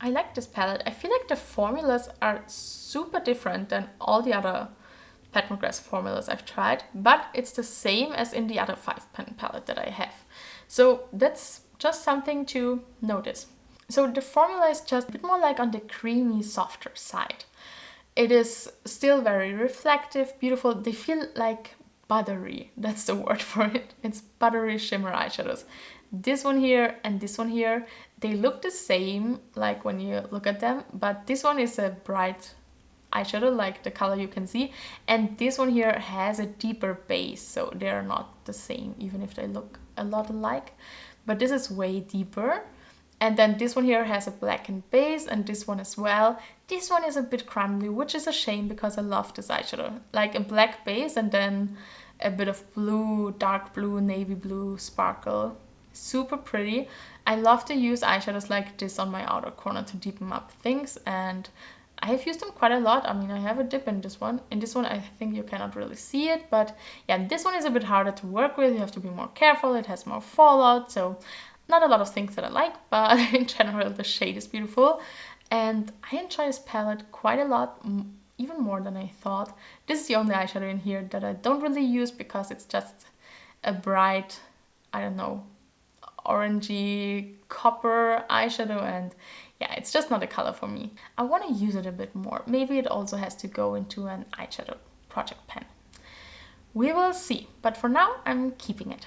I like this palette. I feel like the formulas are super different than all the other Pat McGrath formulas I've tried, but it's the same as in the other 5-pan palette that I have. So that's just something to notice. So the formula is just a bit more like on the creamy, softer side. It is still very reflective, beautiful. They feel like buttery. That's the word for it. It's buttery shimmer eyeshadows. This one here and this one here, they look the same like when you look at them, but this one is a bright eyeshadow, like the color you can see, and this one here has a deeper base, so they're not the same even if they look a lot alike, but this is way deeper. And then this one here has a blackened base, and this one as well. This one is a bit crumbly, which is a shame because I love this eyeshadow. Like a black base and then a bit of blue, dark blue, navy blue sparkle. Super pretty. I love to use eyeshadows like this on my outer corner to deepen up things, and I have used them quite a lot. I mean, I have a dip in this one. In this one, I think you cannot really see it, but yeah, this one is a bit harder to work with. You have to be more careful. It has more fallout, so not a lot of things that I like, but in general, the shade is beautiful. And I enjoy this palette quite a lot, even more than I thought. This is the only eyeshadow in here that I don't really use because it's just a bright, I don't know, orangey copper eyeshadow, and yeah, it's just not a color for me. I want to use it a bit more. Maybe it also has to go into an eyeshadow project pen. We will see, but for now I'm keeping it.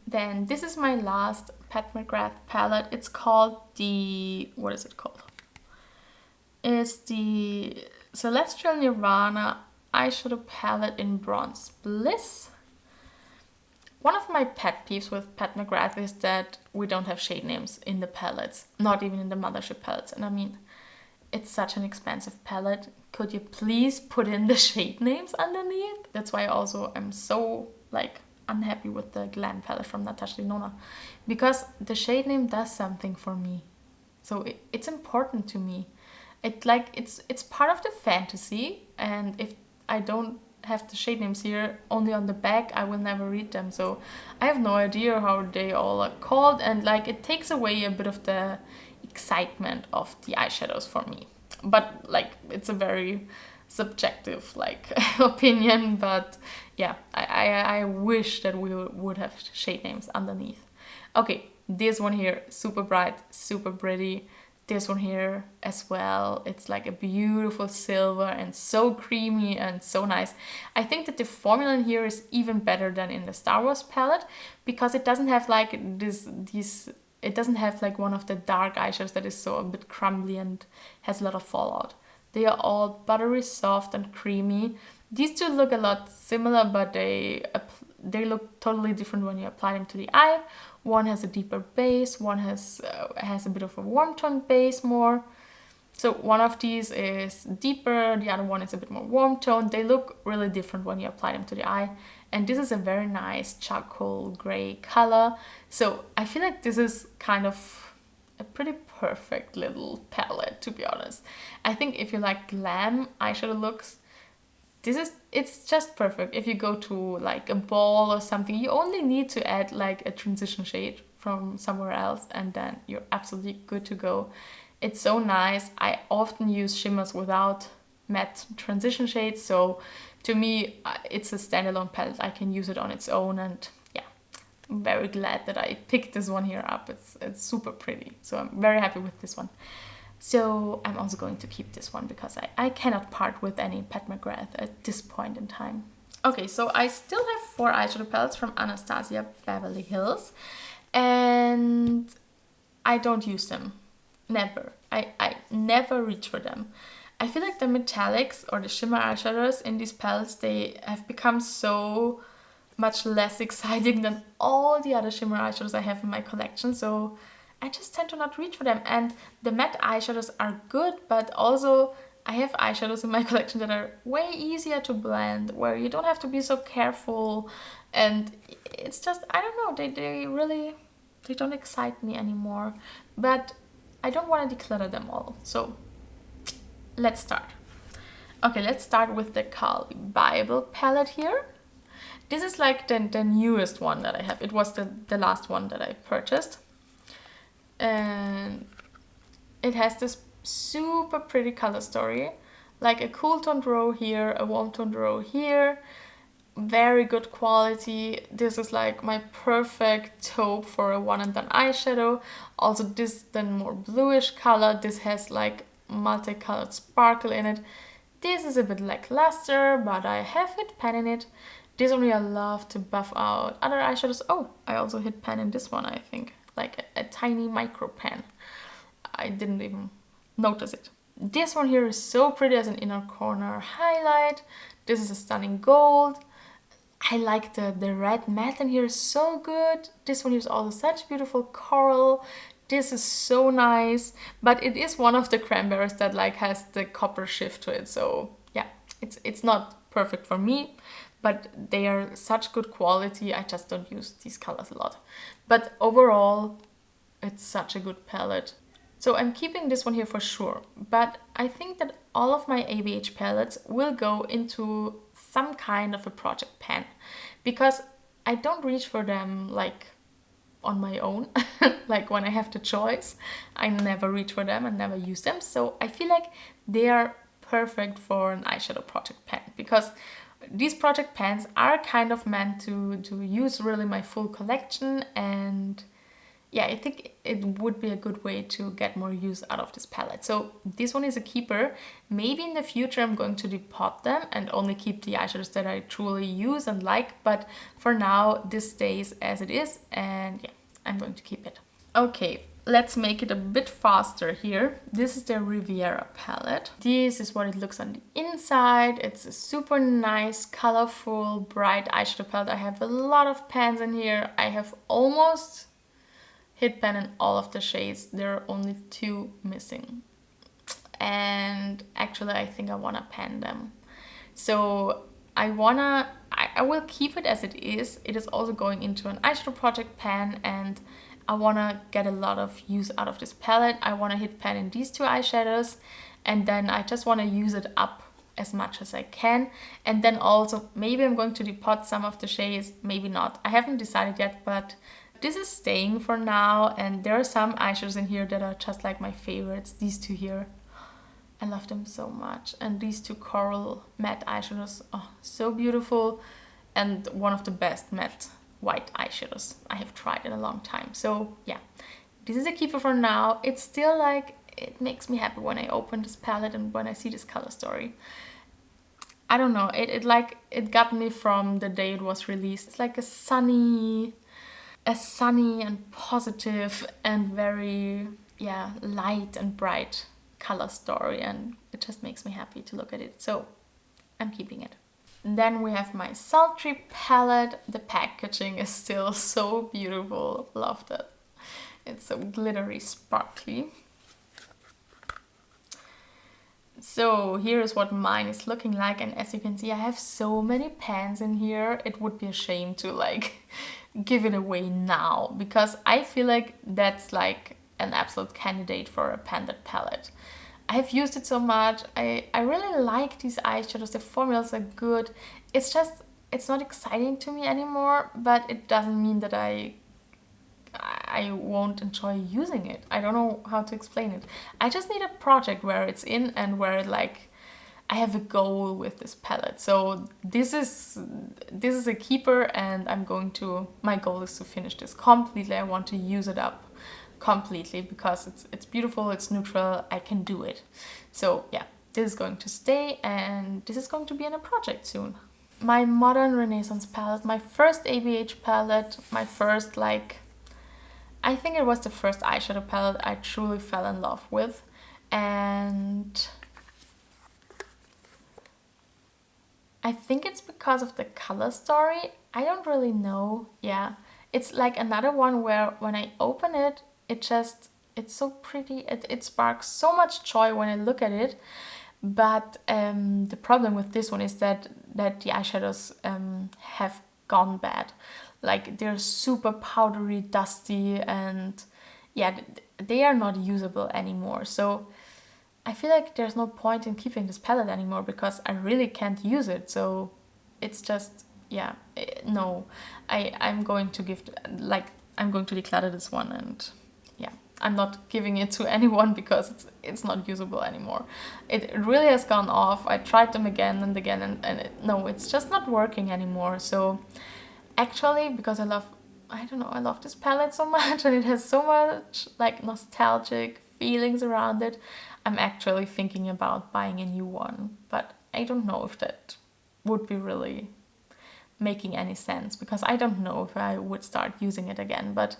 Then this is my last Pat McGrath palette. It's called the, what is it called? It's the Celestial Nirvana eyeshadow palette in Bronze Bliss. One of my pet peeves with Pat McGrath is that we don't have shade names in the palettes, not even in the mothership palettes. And I mean, it's such an expensive palette. Could you please put in the shade names underneath? That's why also I'm so like unhappy with the Glam palette from Natasha Denona, because the shade name does something for me. So it's important to me. It's part of the fantasy, and if I don't have the shade names here only on the back, I will never read them. So I have no idea how they all are called, and like it takes away a bit of the excitement of the eyeshadows for me. But like it's a very subjective like opinion, but yeah, I wish that we would have shade names underneath. Okay, this one here, super bright, super pretty. This one here as well, it's like a beautiful silver and so creamy and so nice. I think that the formula in here is even better than in the Star Wars palette, because it doesn't have like it doesn't have like one of the dark eyeshadows that is so a bit crumbly and has a lot of fallout. They are all buttery soft and creamy. These two look a lot similar, but they look totally different when you apply them to the eye. One has a deeper base, one has a bit of a warm tone base more. So one of these is deeper, the other one is a bit more warm tone. They look really different when you apply them to the eye. And this is a very nice charcoal gray color. So I feel like this is kind of a pretty perfect little palette, to be honest. I think if you like glam eyeshadow looks, it's just perfect. If you go to like a ball or something, you only need to add like a transition shade from somewhere else, and then you're absolutely good to go. It's so nice. I often use shimmers without matte transition shades, so to me it's a standalone palette. I can use it on its own, and yeah, I'm very glad that I picked this one here up. It's super pretty, so I'm very happy with this one. So I'm also going to keep this one because I cannot part with any Pat McGrath at this point in time. Okay, so I still have 4 eyeshadow palettes from Anastasia Beverly Hills, and I don't use them. Never. I never reach for them. I feel like the metallics or the shimmer eyeshadows in these palettes, they have become so much less exciting than all the other shimmer eyeshadows I have in my collection, so I just tend to not reach for them. And the matte eyeshadows are good, but also I have eyeshadows in my collection that are way easier to blend, where you don't have to be so careful, and it's just, I don't know, they don't excite me anymore. But I don't want to declutter them all, so let's start. Okay, let's start with the Kali Bible palette here. This is like the newest one that I have. It was the last one that I purchased. And it has this super pretty color story, like a cool toned row here, a warm toned row here, very good quality. This is like my perfect taupe for a one and done eyeshadow. Also this then more bluish color, this has like multicolored sparkle in it. This is a bit lackluster, but I have hit pan in it. This only I love to buff out other eyeshadows. Oh, I also hit pan in this one, I think. Like a tiny micro pan. I didn't even notice it. This one here is so pretty as an inner corner highlight. This is a stunning gold. I like the red matte in here, is so good. This one here is also such beautiful coral. This is so nice, but it is one of the cranberries that like has the copper shift to it. So yeah, it's not perfect for me, but they are such good quality. I just don't use these colors a lot. But overall, it's such a good palette. So I'm keeping this one here for sure. But I think that all of my ABH palettes will go into some kind of a project pan, because I don't reach for them like on my own. Like when I have the choice, I never reach for them and never use them. So I feel like they are perfect for an eyeshadow project pan, because these project pans are kind of meant to use really my full collection, and yeah, I think it would be a good way to get more use out of this palette. So this one is a keeper. Maybe in the future I'm going to depot them and only keep the eyeshadows that I truly use and like, but for now this stays as it is, and yeah, I'm going to keep it. Okay, let's make it a bit faster here. This is the Riviera palette. This is what it looks on the inside. It's a super nice, colorful, bright eyeshadow palette. I have a lot of pans in here. I have almost hit pan in all of the shades. There are only 2 missing. And actually I think I wanna pan them. So I will keep it as it is. It is also going into an eyeshadow project pan, and I want to get a lot of use out of this palette. I want to hit pan in these 2 eyeshadows, and then I just want to use it up as much as I can. And then also maybe I'm going to depot some of the shades, maybe not. I haven't decided yet, but this is staying for now. And there are some eyeshadows in here that are just like my favorites. These 2 here, I love them so much. And these 2 coral matte eyeshadows, oh, so beautiful. And one of the best matte white eyeshadows I have tried in a long time. So yeah, this is a keeper for now. It's still like, it makes me happy when I open this palette and when I see this color story. I don't know, it got me from the day it was released. It's like a sunny and positive and very, yeah, light and bright color story, and it just makes me happy to look at it. So I'm keeping it. Then we have my Sultry palette. The packaging is still so beautiful. Love that. It's so glittery, sparkly. So here is what mine is looking like, and as you can see I have so many pans in here. It would be a shame to like give it away now, because I feel like that's like an absolute candidate for a panded palette. I have used it so much. I really like these eyeshadows. The formulas are good. It's just, it's not exciting to me anymore, but it doesn't mean that I I won't enjoy using it. I don't know how to explain it. I just need a project where it's in and where like I have a goal with this palette. So this is a keeper, and my goal is to finish this completely. I want to use it up completely because it's beautiful, it's neutral, I can do it. So yeah, this is going to stay, and this is going to be in a project soon. My Modern Renaissance palette, my first ABH palette, my first I think it was the first eyeshadow palette I truly fell in love with. And I think it's because of the color story. I don't really know. Yeah, it's like another one where when I open it, it's so pretty. It sparks so much joy when I look at it. But the problem with this one is that the eyeshadows have gone bad. Like they're super powdery, dusty, and yeah, they are not usable anymore. So I feel like there's no point in keeping this palette anymore because I really can't use it. So it's just, yeah, no. I'm going to I'm going to declutter this one, and yeah, I'm not giving it to anyone because it's not usable anymore. It really has gone off. I tried them again and again, and no, it's just not working anymore. So actually, because I love this palette so much, and it has so much like nostalgic feelings around it, I'm actually thinking about buying a new one. But I don't know if that would be really making any sense, because I don't know if I would start using it again. But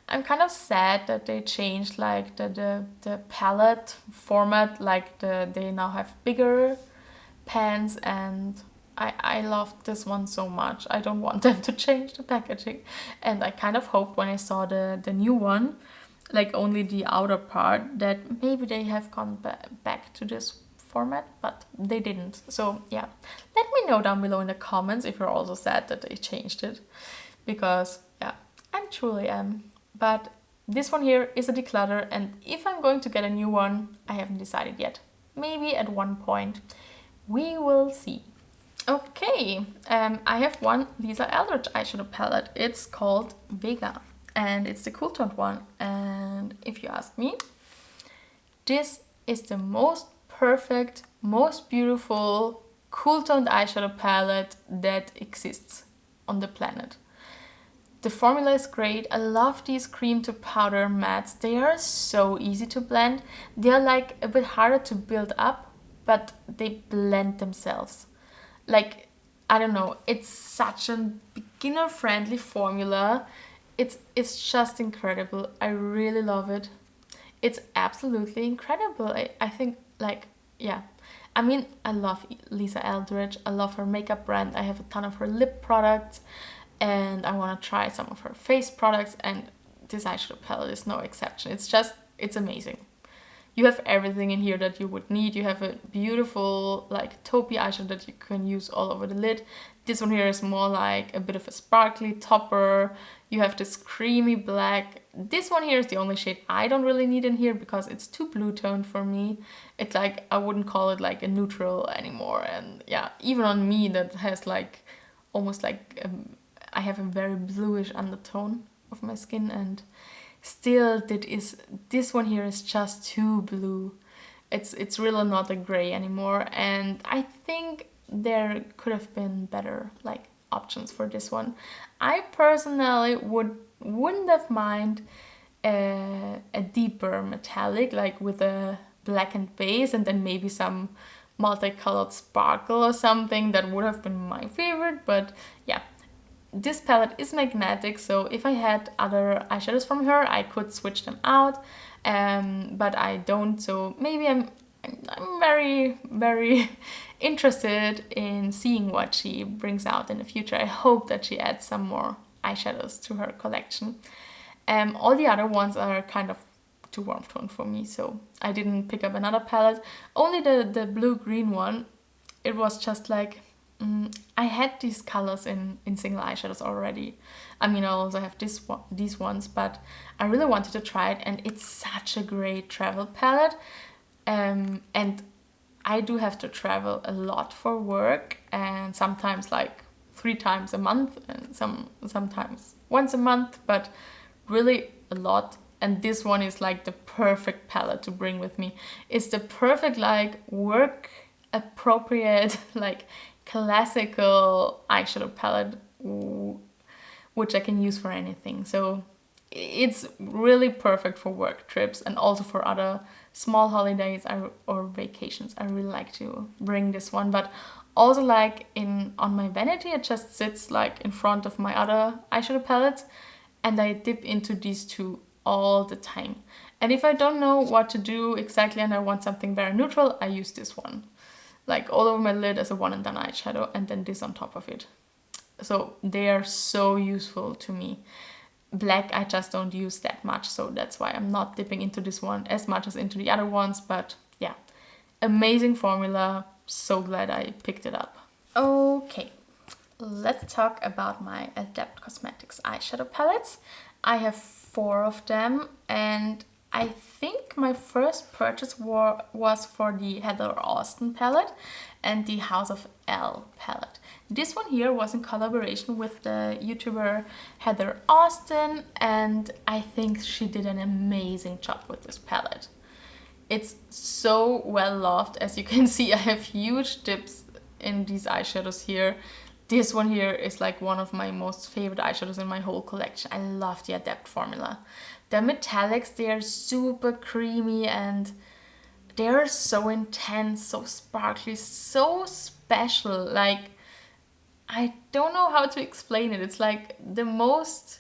I'm kind of sad that they changed like the palette format, like they now have bigger pans, and I loved this one so much. I don't want them to change the packaging, and I kind of hoped when I saw the new one, like only the outer part, that maybe they have gone back to this format, but they didn't. So yeah, let me know down below in the comments if you're also sad that they changed it, because yeah, I truly am. But this one here is a declutter, and if I'm going to get a new one, I haven't decided yet. Maybe at one point. We will see. Okay, I have one Lisa Eldridge eyeshadow palette. It's called Vega, and it's the cool toned one. And if you ask me, this is the most perfect, most beautiful cool toned eyeshadow palette that exists on the planet. The formula is great. I love these cream to powder mattes. They are so easy to blend. They are like a bit harder to build up, but they blend themselves. Like, I don't know, it's such a beginner friendly formula. It's just incredible. I really love it. It's absolutely incredible. I think, like, yeah. I mean, I love Lisa Eldridge. I love her makeup brand. I have a ton of her lip products, and I want to try some of her face products, and this eyeshadow palette is no exception. It's amazing. You have everything in here that you would need. You have a beautiful like taupey eyeshadow that you can use all over the lid. This one here is more like a bit of a sparkly topper. You have this creamy black. This one here is the only shade I don't really need in here because it's too blue toned for me. It's like, I wouldn't call it like a neutral anymore. And yeah, even on me that has like almost like I have a very bluish undertone of my skin, and still this one here is just too blue. It's really not a gray anymore, and I think there could have been better like options for this one. I personally wouldn't have mind a deeper metallic, like with a blackened base and then maybe some multicolored sparkle or something. That would have been my favorite, but yeah. This palette is magnetic, so if I had other eyeshadows from her, I could switch them out, but I don't, so maybe I'm very, very interested in seeing what she brings out in the future. I hope that she adds some more eyeshadows to her collection. All the other ones are kind of too warm tone for me, so I didn't pick up another palette. Only the blue-green one, it was just like, I had these colors in single eyeshadows already. I mean, I also have these ones, but I really wanted to try it, and it's such a great travel palette. And I do have to travel a lot for work, and sometimes like 3 times a month, and sometimes once a month, but really a lot. And this one is like the perfect palette to bring with me. It's the perfect like work appropriate like classical eyeshadow palette, which I can use for anything. So it's really perfect for work trips and also for other small holidays or vacations. I really like to bring this one, but also like on my vanity, it just sits like in front of my other eyeshadow palettes, and I dip into these two all the time. And if I don't know what to do exactly and I want something very neutral, I use this one. Like all over my lid as a one and done eyeshadow, and then this on top of it. So they are so useful to me. Black I just don't use that much, so that's why I'm not dipping into this one as much as into the other ones. But yeah, amazing formula. So glad I picked it up. Okay, let's talk about my Adept Cosmetics eyeshadow palettes. I have 4 of them, and I think my first purchase was for the Heather Austin palette and the House of L palette. This one here was in collaboration with the YouTuber Heather Austin, and I think she did an amazing job with this palette. It's so well loved. As you can see, I have huge dips in these eyeshadows here. This one here is like one of my most favorite eyeshadows in my whole collection. I love the Adept formula. The metallics, they are super creamy and they are so intense, so sparkly, so special. Like, I don't know how to explain it. It's like the most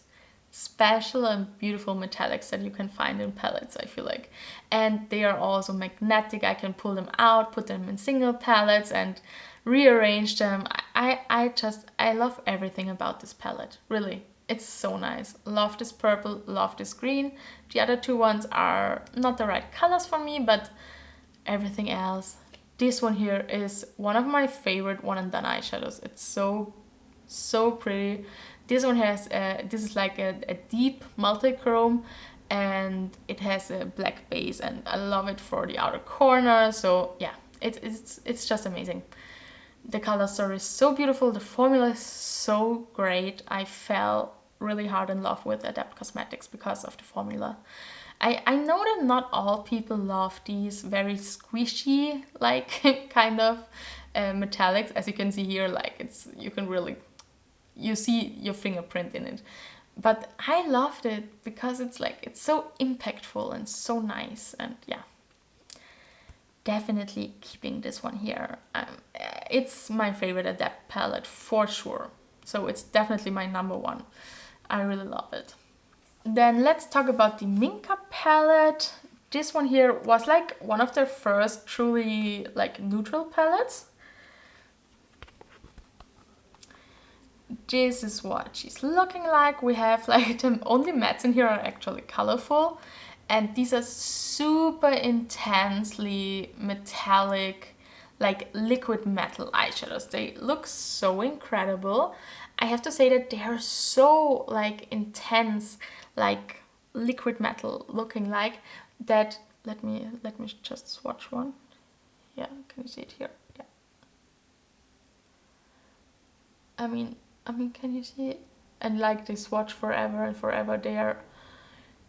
special and beautiful metallics that you can find in palettes, I feel like. And they are also magnetic. I can pull them out, put them in single palettes and rearrange them. I love everything about this palette, really. It's so nice. Love this purple, love this green. The other 2 ones are not the right colors for me, but everything else. This one here is one of my favorite one and done eyeshadows. It's so pretty. This one has this is like a deep multi-chrome, and it has a black base, and I love it for the outer corner. So yeah, it's just amazing. The color story is so beautiful. The formula is so great. I fell really hard in love with Adept Cosmetics because of the formula. I know that not all people love these very squishy, like kind of metallics. As you can see here, like you see your fingerprint in it. But I loved it because it's so impactful and so nice, and yeah. Definitely keeping this one here. It's my favorite Adept palette for sure. So it's definitely my number 1. I really love it. Then let's talk about the Minka palette. This one here was like one of their first truly like neutral palettes. This is what she's looking like. We have like the only mattes in here are actually colorful. And these are super intensely metallic, like liquid metal eyeshadows. They look so incredible. I have to say that they are so like intense, like liquid metal looking like that. Let me just swatch one. Yeah, can you see it here? Yeah. I mean, can you see it? And like they swatch forever and forever. They are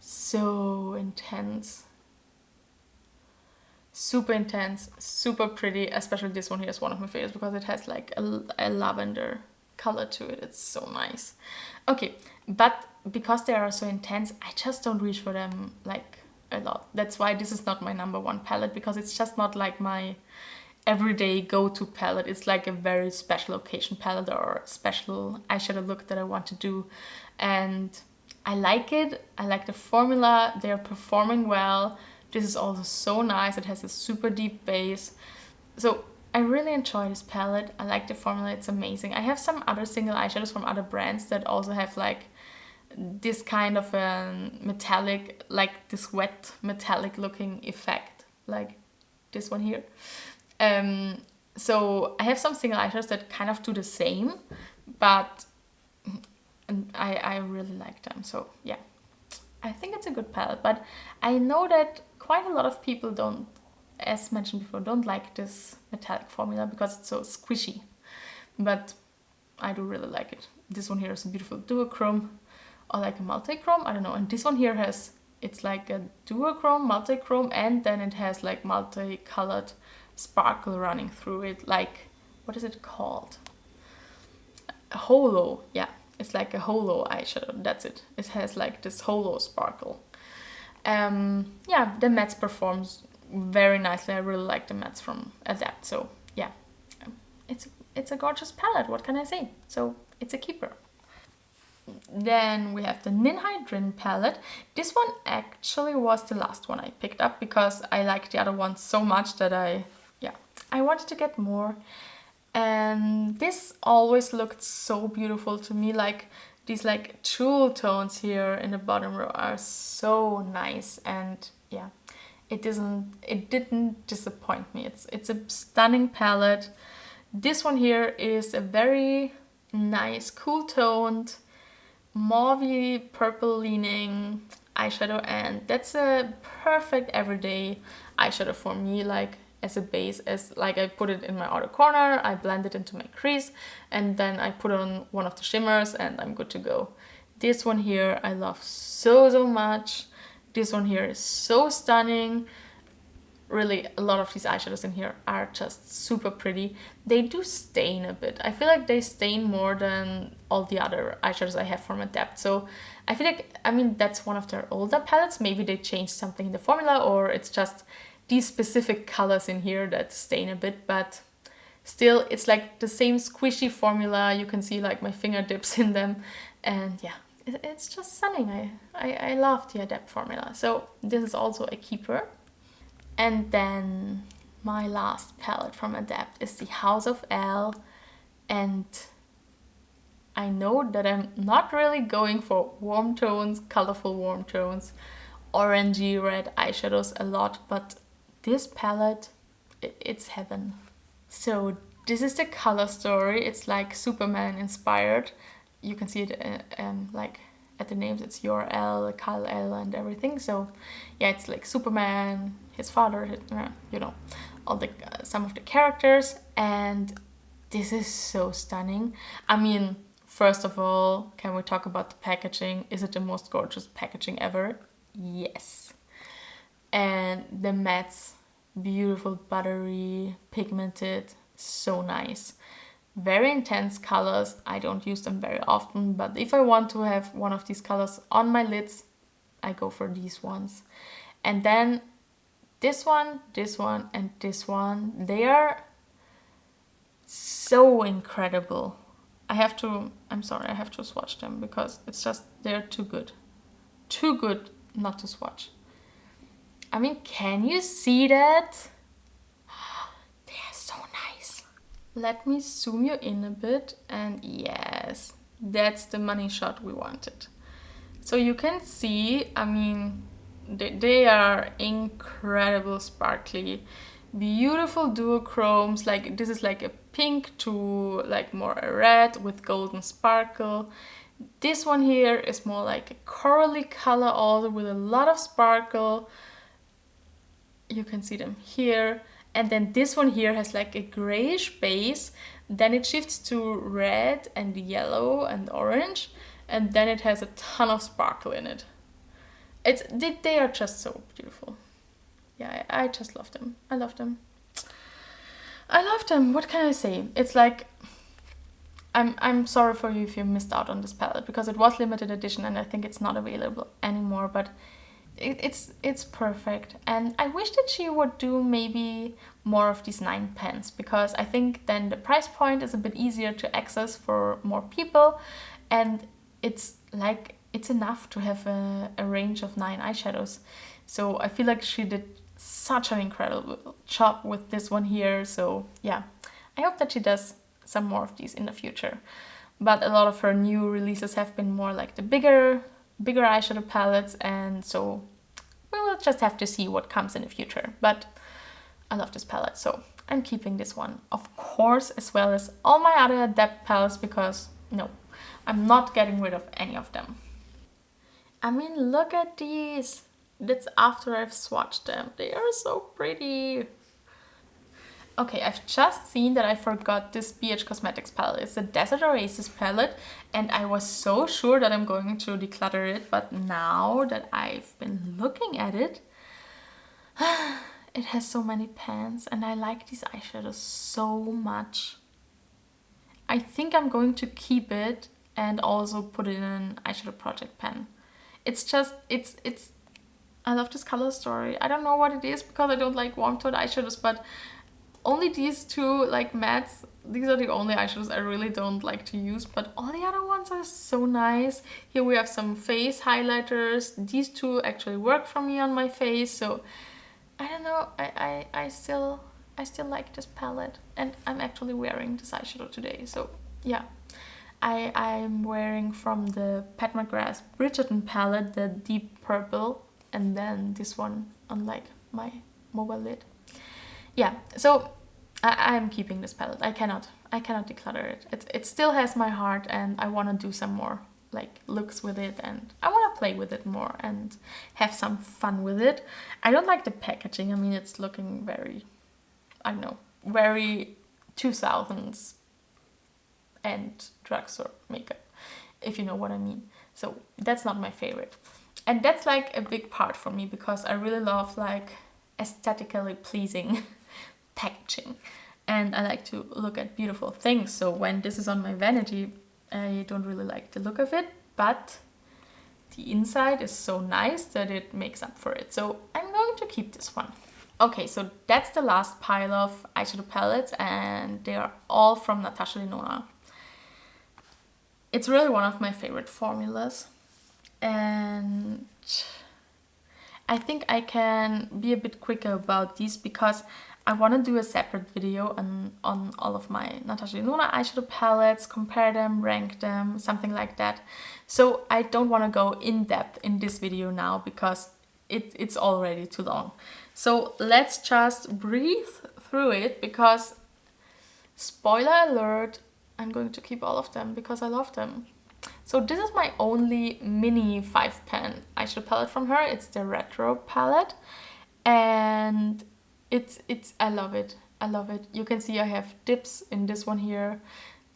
so intense, super intense, super pretty. Especially this one here is one of my favorites because it has like a lavender color to it. It's so nice. Okay, but because they are so intense, I just don't reach for them like a lot. That's why this is not my number 1 palette, because it's just not like my everyday go-to palette. It's like a very special occasion palette or special eyeshadow look that I want to do, and I like it. I like the formula. They're performing well. This is also so nice. It has a super deep base. So I really enjoy this palette. I like the formula. It's amazing. I have some other single eyeshadows from other brands that also have like this kind of a metallic, like this wet metallic looking effect, like this one here. So I have some single eyeshadows that kind of do the same, but I really like them. So yeah, I think it's a good palette, but I know that quite a lot of people don't, as mentioned before, don't like this metallic formula because it's so squishy, but I do really like it. This one here is a beautiful duochrome, or like a multi-chrome, I don't know. And this one here has, it's like a duochrome, multi-chrome, and then it has like multicolored sparkle running through it, like, what is it called? A holo, yeah. It's like a holo eyeshadow, that's it. It has like this holo sparkle. Yeah, the mattes performs very nicely. I really like the mattes from Adapt, so yeah. It's a gorgeous palette, what can I say? So it's a keeper. Then we have the Ninhydrin palette. This one actually was the last one I picked up because I liked the other one so much that I wanted to get more. And this always looked so beautiful to me. Like these like jewel tones here in the bottom row are so nice, and yeah, it didn't disappoint me. It's a stunning palette. This one here is a very nice, cool toned, mauvey purple leaning eyeshadow, and that's a perfect everyday eyeshadow for me. Like as a base, as like I put it in my outer corner, I blend it into my crease, and then I put on one of the shimmers and I'm good to go. This one here I love so much. This one here is so stunning. Really, a lot of these eyeshadows in here are just super pretty. They do stain a bit. I feel like they stain more than all the other eyeshadows I have from Adapt. So I feel like, I mean, that's one of their older palettes. Maybe they changed something in the formula, or it's just these specific colors in here that stain a bit, but still it's like the same squishy formula. You can see like my fingertips in them, and yeah, it's just stunning. I love the Adapt formula. So this is also a keeper. And then my last palette from Adapt is the House of L, and I know that I'm not really going for warm tones, colorful warm tones, orangey red eyeshadows a lot, but this palette, it's heaven. So this is the color story. It's like Superman inspired. You can see it like at the names, it's your L, Kal El, and everything. So yeah, it's like Superman, his father, you know, all the some of the characters, and this is so stunning. I mean, first of all, can we talk about the packaging? Is it the most gorgeous packaging ever? Yes. And the mattes, beautiful, buttery, pigmented, so nice. Very intense colors. I don't use them very often, but if I want to have one of these colors on my lids, I go for these ones. And then this one, and this one, they are so incredible. I'm sorry, I have to swatch them because it's just, they're too good. Too good not to swatch. I mean, can you see that? They are so nice. Let me zoom you in a bit, and yes, that's the money shot we wanted. So you can see, I mean, they are incredible, sparkly, beautiful duochromes. Like this is like a pink to like more a red with golden sparkle. This one here is more like a corally color, also with a lot of sparkle. You can see them here. And then this one here has like a grayish base, then it shifts to red and yellow and orange, and then it has a ton of sparkle in it. They are just so beautiful. Yeah, I just love them. I love them. I love them. What can I say? It's like, I'm sorry for you if you missed out on this palette, because it was limited edition and I think it's not available anymore, but it's perfect. And I wish that she would do maybe more of these 9 pens, because I think then the price point is a bit easier to access for more people, and it's like, it's enough to have a range of 9 eyeshadows. So I feel like she did such an incredible job with this one here. So yeah, I hope that she does some more of these in the future. But a lot of her new releases have been more like the bigger eyeshadow palettes, and so we will just have to see what comes in the future. But I love this palette, so I'm keeping this one, of course, as well as all my other Adapt palettes, because no, I'm not getting rid of any of them. I mean, look at these. That's after I've swatched them. They are so pretty. Okay, I've just seen that I forgot this BH Cosmetics palette. It's the Desert Oasis palette, and I was so sure that I'm going to declutter it, but now that I've been looking at it, it has so many pans, and I like these eyeshadows so much. I think I'm going to keep it and also put it in an eyeshadow project pan. It's just, I love this color story. I don't know what it is because I don't like warm toned eyeshadows, but only these two like mattes, these are the only eyeshadows I really don't like to use, but all the other ones are so nice. Here we have some face highlighters. These two actually work for me on my face, so I don't know, I still like this palette, and I'm actually wearing this eyeshadow today, so yeah. I'm wearing from the Pat McGrath Bridgerton palette, the deep purple, and then this one on like my mobile lid. Yeah, so I'm keeping this palette. I cannot declutter it. It still has my heart, and I want to do some more like looks with it, and I want to play with it more and have some fun with it. I don't like the packaging. I mean, it's looking very, I don't know, very 2000s and drugstore makeup, if you know what I mean. So that's not my favorite. And that's like a big part for me because I really love like aesthetically pleasing packaging, and I like to look at beautiful things. So when this is on my vanity, I don't really like the look of it, but the inside is so nice that it makes up for it. So I'm going to keep this one. Okay, so that's the last pile of eyeshadow palettes, and they are all from Natasha Denona. It's really one of my favorite formulas, and I think I can be a bit quicker about these because I want to do a separate video on all of my Natasha Denona eyeshadow palettes, compare them, rank them, something like that. So I don't want to go in depth in this video now because it's already too long. So let's just breathe through it because, spoiler alert, I'm going to keep all of them because I love them. So this is my only mini 5-pan eyeshadow palette from her. It's the Retro palette, and I love it. I love it. You can see I have dips in this one here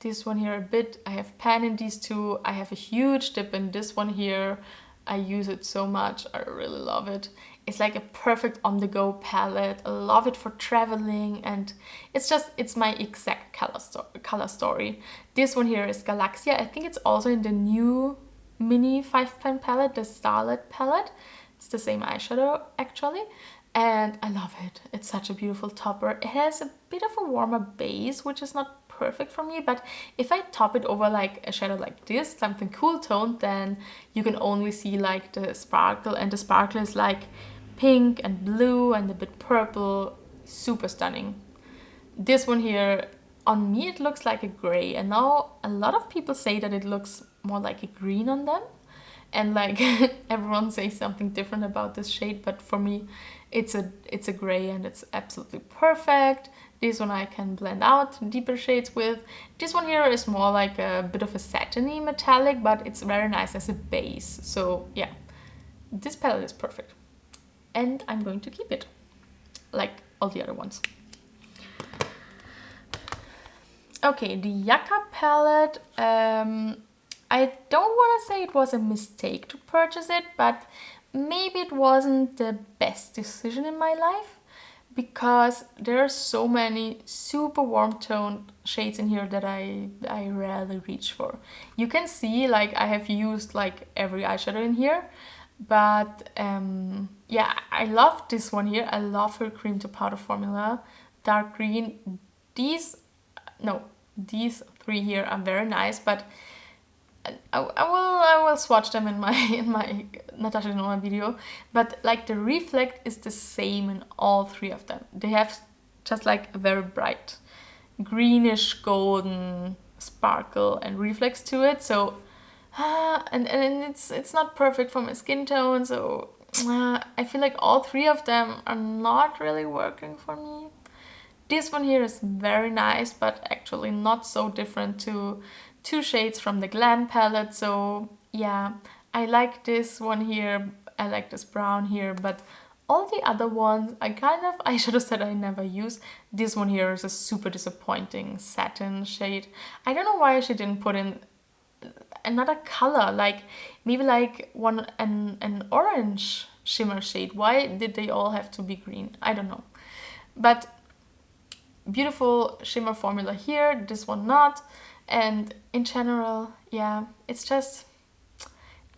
a bit. I have pan in these two. I have a huge dip in this one here. I use it so much. I really love it. It's like a perfect on-the-go palette. I love it for traveling, and it's my exact color story. This one here is Galaxia. I think it's also in the new mini 5-pan palette, the Starlet palette. It's the same eyeshadow actually, and I love it. It's such a beautiful topper. It has a bit of a warmer base, which is not perfect for me, but if I top it over like a shadow like this, something cool toned, then you can only see like the sparkle, and the sparkle is like pink and blue and a bit purple. Super stunning. This one here, on me it looks like a gray, and now a lot of people say that it looks more like a green on them, and like everyone says something different about this shade, but for me it's a gray, and it's absolutely perfect. This one I can blend out deeper shades with. This one here is more like a bit of a satiny metallic, but it's very nice as a base. So yeah, this palette is perfect, and I'm going to keep it like all the other ones. Okay, the Yucca palette, I don't want to say it was a mistake to purchase it, but maybe it wasn't the best decision in my life, because there are so many super warm toned shades in here that I rarely reach for. You can see like I have used like every eyeshadow in here, but yeah, I love this one here. I love her cream to powder formula, dark green. These three here are very nice, but I will swatch them in my Natasha Denona video. But like the reflect is the same in all three of them. They have just like a very bright greenish golden sparkle and reflex to it. So and it's not perfect for my skin tone. So I feel like all three of them are not really working for me. This one here is very nice, but actually not so different to two shades from the Glam palette. So yeah, I like this one here, I like this brown here, but All the other ones I kind of eyeshadows that I never use. This one here is a super disappointing satin shade. I don't know why she didn't put in another color, like maybe like an orange shimmer shade. Why did they all have to be green? I don't know. But beautiful shimmer formula here, this one not. And in general, yeah, it's just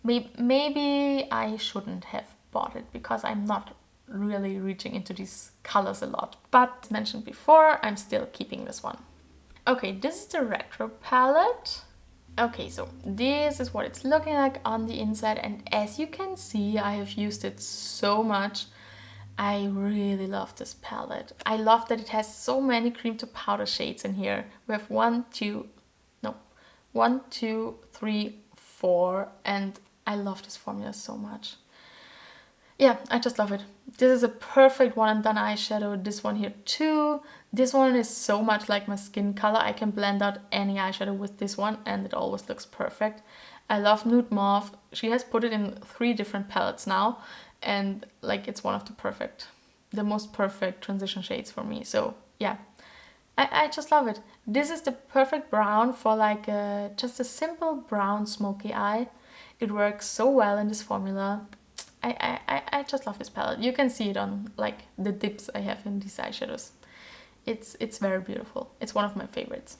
maybe I shouldn't have bought it because I'm not really reaching into these colors a lot. But as mentioned before, I'm still keeping this one. Okay, this is the retro palette. Okay, so this is what it's looking like on the inside, and as you can see, I have used it so much. I really love this palette. I love that it has so many cream to powder shades in here. We have 1, 2, 3, 4, and I love this formula so much. Yeah, I just love it. This is a perfect one and done eyeshadow. This one here too. This one is so much like my skin color. I can blend out any eyeshadow with this one and it always looks perfect. I love nude mauve. She has put it in 3 different palettes now, and like it's one of the most perfect transition shades for me. So yeah, I just love it. This is the perfect brown for like just a simple brown smoky eye. It works so well in this formula. I just love this palette. You can see it on like the dips I have in these eyeshadows. It's very beautiful. It's one of my favorites.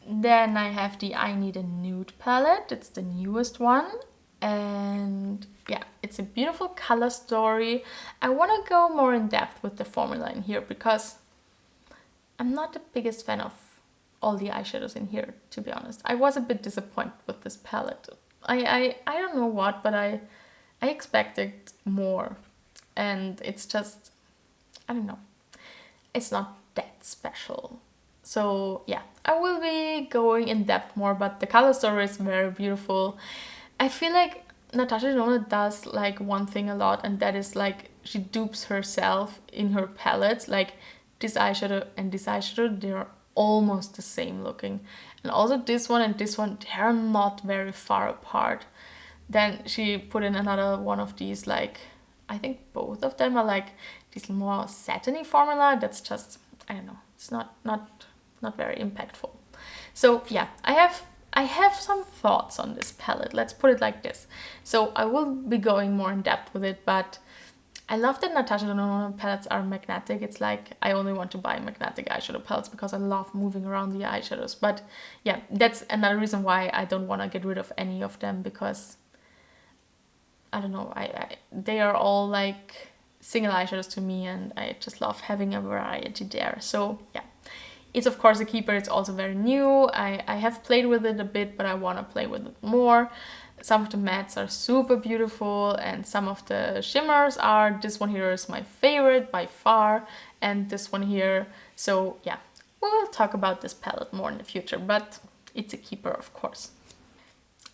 Then I have the I Need a Nude palette. It's the newest one. And yeah, it's a beautiful color story. I want to go more in depth with the formula in here because I'm not the biggest fan of all the eyeshadows in here, to be honest. I was a bit disappointed with this palette. I don't know what, but I expected more, and it's just, I don't know, it's not that special. So yeah, I will be going in depth more, but the color story is very beautiful. I feel like Natasha Denona does like one thing a lot, and that is like she dupes herself in her palettes. Like this eyeshadow and this eyeshadow, they're almost the same looking, and also this one and this one, they're not very far apart. Then she put in another one of these, like I think both of them are like this more satiny formula that's just, I don't know, it's not very impactful. So yeah, I have some thoughts on this palette, let's put it like this. So I will be going more in depth with it, but I love that Natasha Denona palettes are magnetic. It's like I only want to buy magnetic eyeshadow palettes because I love moving around the eyeshadows. But yeah, that's another reason why I don't want to get rid of any of them, because I don't know, they are all like single eyeshadows to me, and I just love having a variety there. So yeah, it's of course a keeper. It's also very new. I have played with it a bit, but I want to play with it more. Some of the mattes are super beautiful, and some of the shimmers are. This one here is my favorite by far, and this one here. So yeah, we will talk about this palette more in the future, but it's a keeper, of course.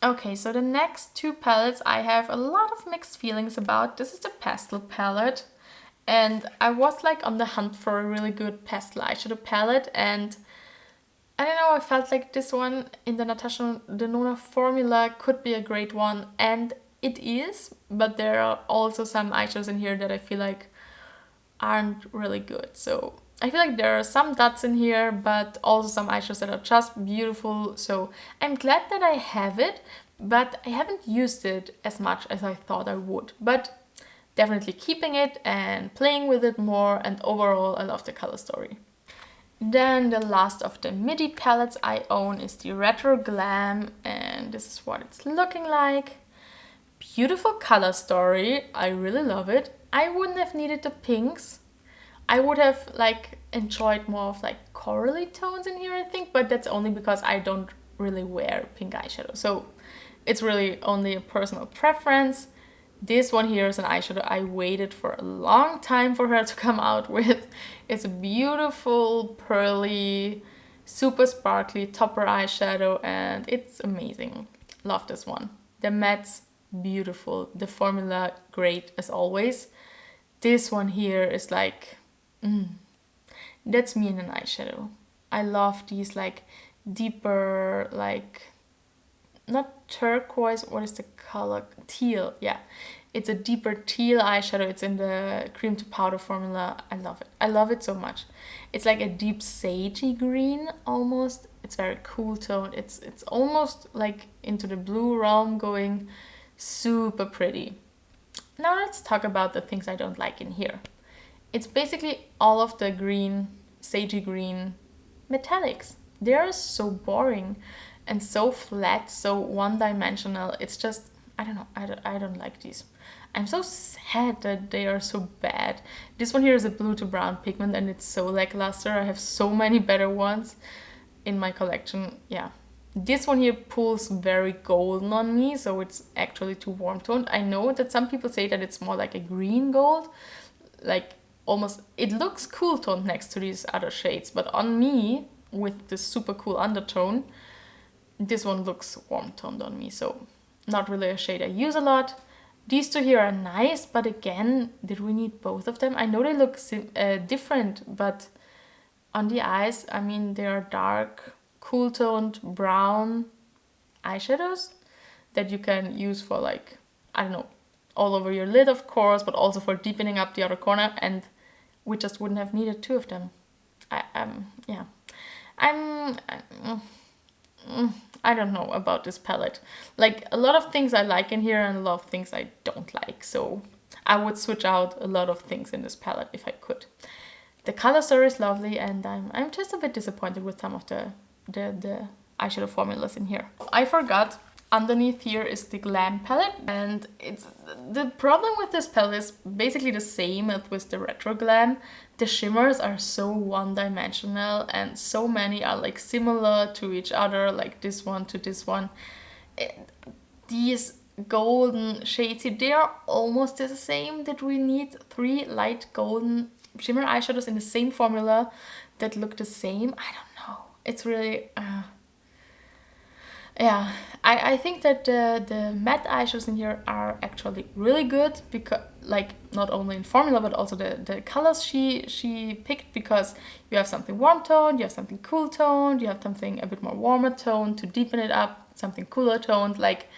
Okay, so the next 2 palettes I have a lot of mixed feelings about. This is the pastel palette, and I was like on the hunt for a really good pastel eyeshadow palette, and I don't know, I felt like this one in the Natasha Denona formula could be a great one, and it is, but there are also some eyeshadows in here that I feel like aren't really good. So I feel like there are some dots in here, but also some eyeshadows that are just beautiful. So I'm glad that I have it, but I haven't used it as much as I thought I would. But definitely keeping it and playing with it more, and overall I love the color story. Then the last of the midi palettes I own is the Retro Glam, and this is what it's looking like. Beautiful color story, I really love it. I wouldn't have needed the pinks. I would have like enjoyed more of like corally tones in here, I think, but that's only because I don't really wear pink eyeshadow. So it's really only a personal preference. This one here is an eyeshadow I waited for a long time for her to come out with. It's a beautiful, pearly, super sparkly topper eyeshadow, and it's amazing. Love this one. The mattes, beautiful. The formula, great as always. This one here is like, that's me in an eyeshadow. I love these like deeper, like not turquoise, what is the color? Teal, yeah. It's a deeper teal eyeshadow. It's in the cream to powder formula. I love it. I love it so much. It's like a deep sagey green almost. It's very cool toned. It's almost like into the blue realm going. Super pretty. Now let's talk about the things I don't like in here. It's basically all of the green, sagey green metallics. They are so boring and so flat, so one-dimensional. It's just, I don't know, I don't like these. I'm so sad that they are so bad. This one here is a blue to brown pigment and it's so lackluster. I have so many better ones in my collection. Yeah. This one here pulls very golden on me, so it's actually too warm toned. I know that some people say that it's more like a green gold, like almost, it looks cool toned next to these other shades, but on me, with this super cool undertone, this one looks warm toned on me, so not really a shade I use a lot. These two here are nice, but again, did we need both of them? I know they look different, but on the eyes, I mean, they are dark, cool toned brown eyeshadows that you can use for, like, I don't know, all over your lid, of course, but also for deepening up the outer corner, and we just wouldn't have needed two of them. I don't know about this palette. Like, a lot of things I like in here and a lot of things I don't like, so I would switch out a lot of things in this palette if I could. The color story is lovely, and I'm just a bit disappointed with some of the eyeshadow formulas in here. I forgot, underneath here is the Glam palette, and it's the problem with this palette is basically the same as with the Retro Glam. The shimmers are so one-dimensional and so many are like similar to each other, like this one to this one. These golden shades here, they are almost the same. Did we need 3 light golden shimmer eyeshadows in the same formula that look the same? I don't know. It's really yeah, I think that the matte eyeshadows in here are actually really good, because, like, not only in formula but also the colors she picked, because you have something warm toned, you have something cool toned, you have something a bit more warmer toned to deepen it up, something cooler toned, like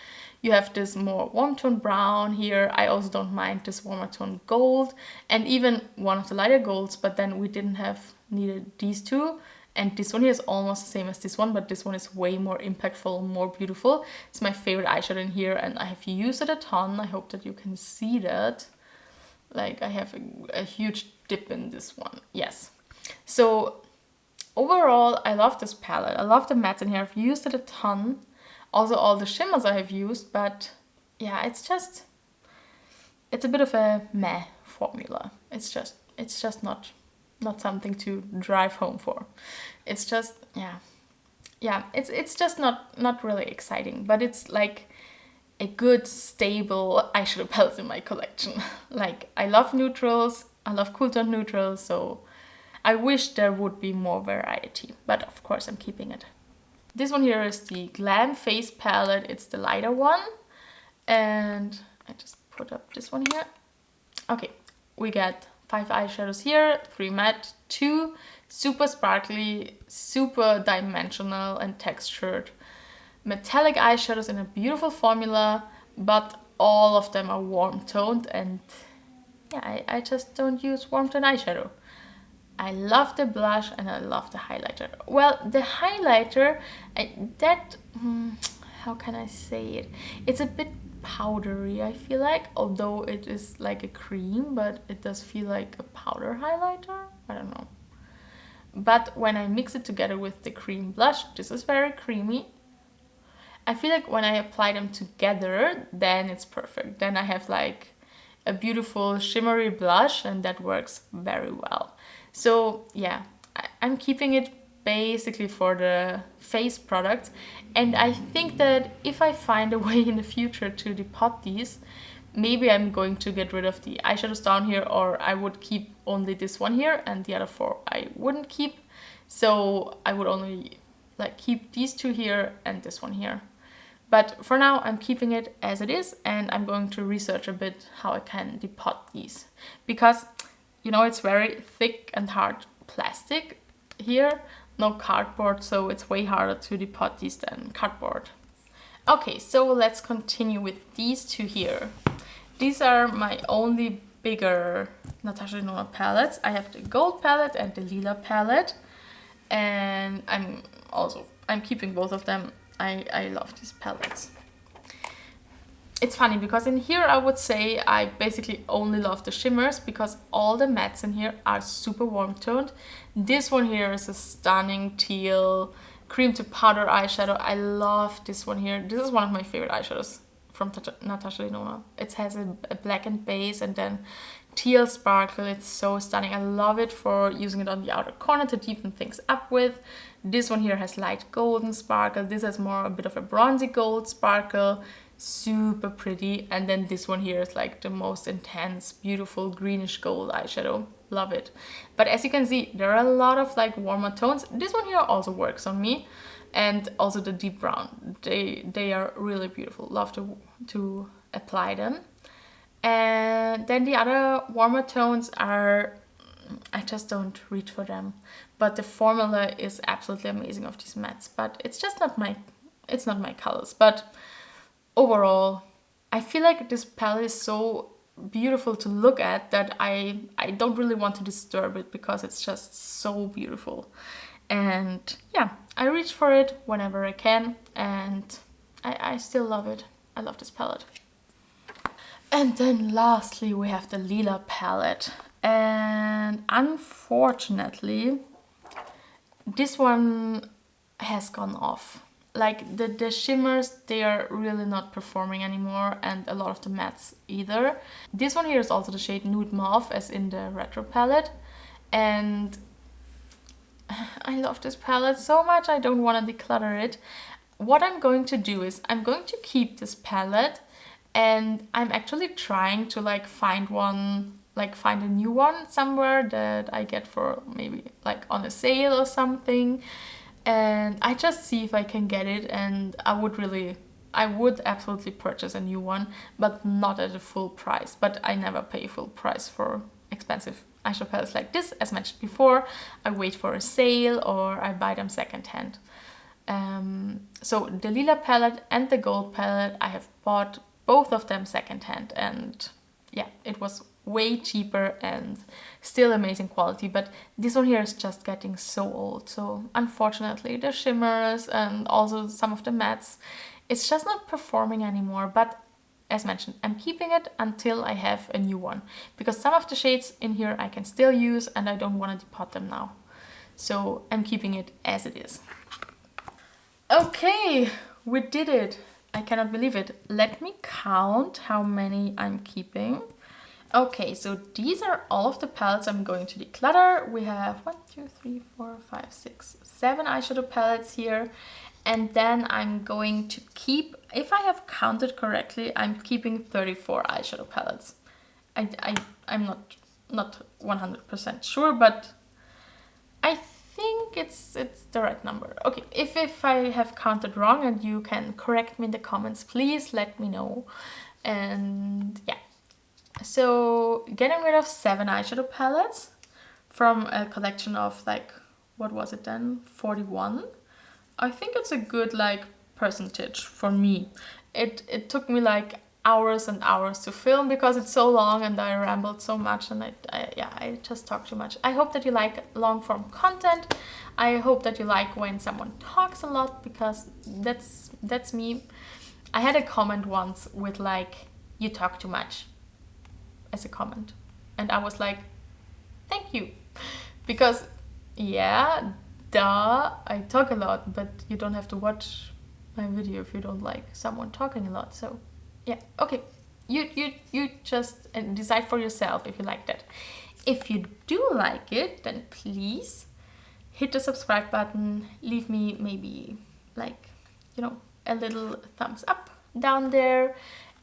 you have this more warm toned brown here. I also don't mind this warmer toned gold and even one of the lighter golds, but then we didn't have needed these two. And this one here is almost the same as this one, but this one is way more impactful, more beautiful. It's my favorite eyeshadow in here, and I have used it a ton. I hope that you can see that. Like, I have a huge dip in this one. Yes. So overall, I love this palette. I love the mattes in here. I've used it a ton. Also, all the shimmers I have used, but yeah, it's a bit of a meh formula. It's just not something to drive home for. It's just, yeah, it's just not really exciting, but it's like a good stable eyeshadow palette in my collection. Like, I love neutrals, I love cool tone neutrals, so I wish there would be more variety, but of course I'm keeping it. This one here is the Glam Face palette. It's the lighter one, and I just put up this one here. Okay, we get 5 eyeshadows here, 3 matte, 2 super sparkly, super dimensional and textured metallic eyeshadows in a beautiful formula, but all of them are warm toned, and yeah, I just don't use warm tone eyeshadow. I love the blush and I love the highlighter. Well, the highlighter, how can I say it? It's a bit powdery, I feel like, although it is like a cream, but it does feel like a powder highlighter. I don't know. But when I mix it together with the cream blush, this is very creamy. I feel like when I apply them together, then it's perfect. Then I have like a beautiful shimmery blush, and that works very well. So yeah, I'm keeping it basically for the face products, and I think that if I find a way in the future to depot these, maybe I'm going to get rid of the eyeshadows down here, or I would keep only this one here and the other 4 I wouldn't keep. So I would only like keep these 2 here and this one here. But for now I'm keeping it as it is, and I'm going to research a bit how I can depot these, because you know, it's very thick and hard plastic here, no cardboard, so it's way harder to depot these than cardboard. Okay, so let's continue with these two here. These are my only bigger Natasha Denona palettes. I have the gold palette and the lila palette, and I'm keeping both of them. I love these palettes. It's funny because in here I would say I basically only love the shimmers because all the mattes in here are super warm toned. This one here is a stunning teal cream to powder eyeshadow. I love this one here. This is one of my favorite eyeshadows from Natasha Denona. It has a blackened base and then teal sparkle. It's so stunning. I love it for using it on the outer corner to deepen things up with. This one here has light golden sparkle. This has more a bit of a bronzy gold sparkle. Super pretty. And then this one here is like the most intense, beautiful greenish gold eyeshadow. Love it. But as you can see, there are a lot of like warmer tones. This one here also works on me. And also the deep brown. They are really beautiful. Love to apply them. And then the other warmer tones are, I just don't reach for them. But the formula is absolutely amazing of these mattes. But it's just not my colors. But overall, I feel like this palette is so beautiful to look at that I don't really want to disturb it because it's just so beautiful. And yeah, I reach for it whenever I can, and I still love it. I love this palette. And then lastly, we have the lila palette. And unfortunately, this one has gone off. Like the shimmers, they are really not performing anymore, and a lot of the mattes either. This one here is also the shade Nude Mauve as in the retro palette, and I love this palette so much I don't want to declutter it. What I'm going to do is I'm going to keep this palette, and I'm actually trying to like find a new one somewhere that I get for maybe like on a sale or something. And I just see if I can get it, and I would absolutely purchase a new one, but not at a full price. But I never pay full price for expensive eyeshadow palettes like this. As mentioned before, I wait for a sale or I buy them secondhand. So the lila palette and the gold palette, I have bought both of them secondhand, and yeah, it was way cheaper and still amazing quality. But this one here is just getting so old, so unfortunately the shimmers and also some of the mattes, it's just not performing anymore. But as mentioned, I'm keeping it until I have a new one, because some of the shades in here I can still use and I don't want to depot them now, so I'm keeping it as it is. Okay, we did it. I cannot believe it. Let me count how many I'm keeping. Okay, so these are all of the palettes I'm going to declutter. We have 1, 2, 3, 4, 5, 6, 7 eyeshadow palettes here. And then I'm going to keep, if I have counted correctly, I'm keeping 34 eyeshadow palettes. I'm not 100% sure, but I think it's the right number. Okay, if I have counted wrong and you can correct me in the comments, please let me know. And yeah. So getting rid of 7 eyeshadow palettes from a collection of like, what was it then? 41. I think it's a good like percentage for me. It took me like hours and hours to film because it's so long and I rambled so much, and I just talk too much. I hope that you like long form content. I hope that you like when someone talks a lot, because that's me. I had a comment once with like, you talk too much, as a comment, and I was like, thank you, because yeah, duh, I talk a lot, but you don't have to watch my video if you don't like someone talking a lot. So yeah, okay, you just decide for yourself if you like that. If you do like it, then please hit the subscribe button, leave me maybe like, you know, a little thumbs up down there,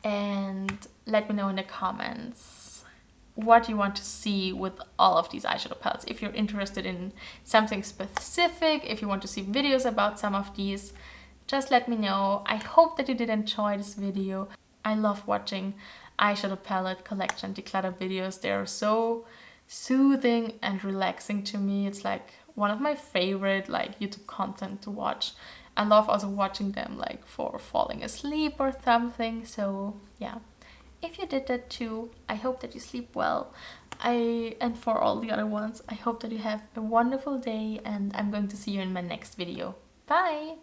and let me know in the comments what you want to see with all of these eyeshadow palettes. If you're interested in something specific, if you want to see videos about some of these, just let me know. I hope that you did enjoy this video. I love watching eyeshadow palette collection declutter videos. They are so soothing and relaxing to me. It's like one of my favorite like YouTube content to watch. I love also watching them like for falling asleep or something. So yeah, if you did that too, I hope that you sleep well. And for all the other ones, I hope that you have a wonderful day, and I'm going to see you in my next video. Bye!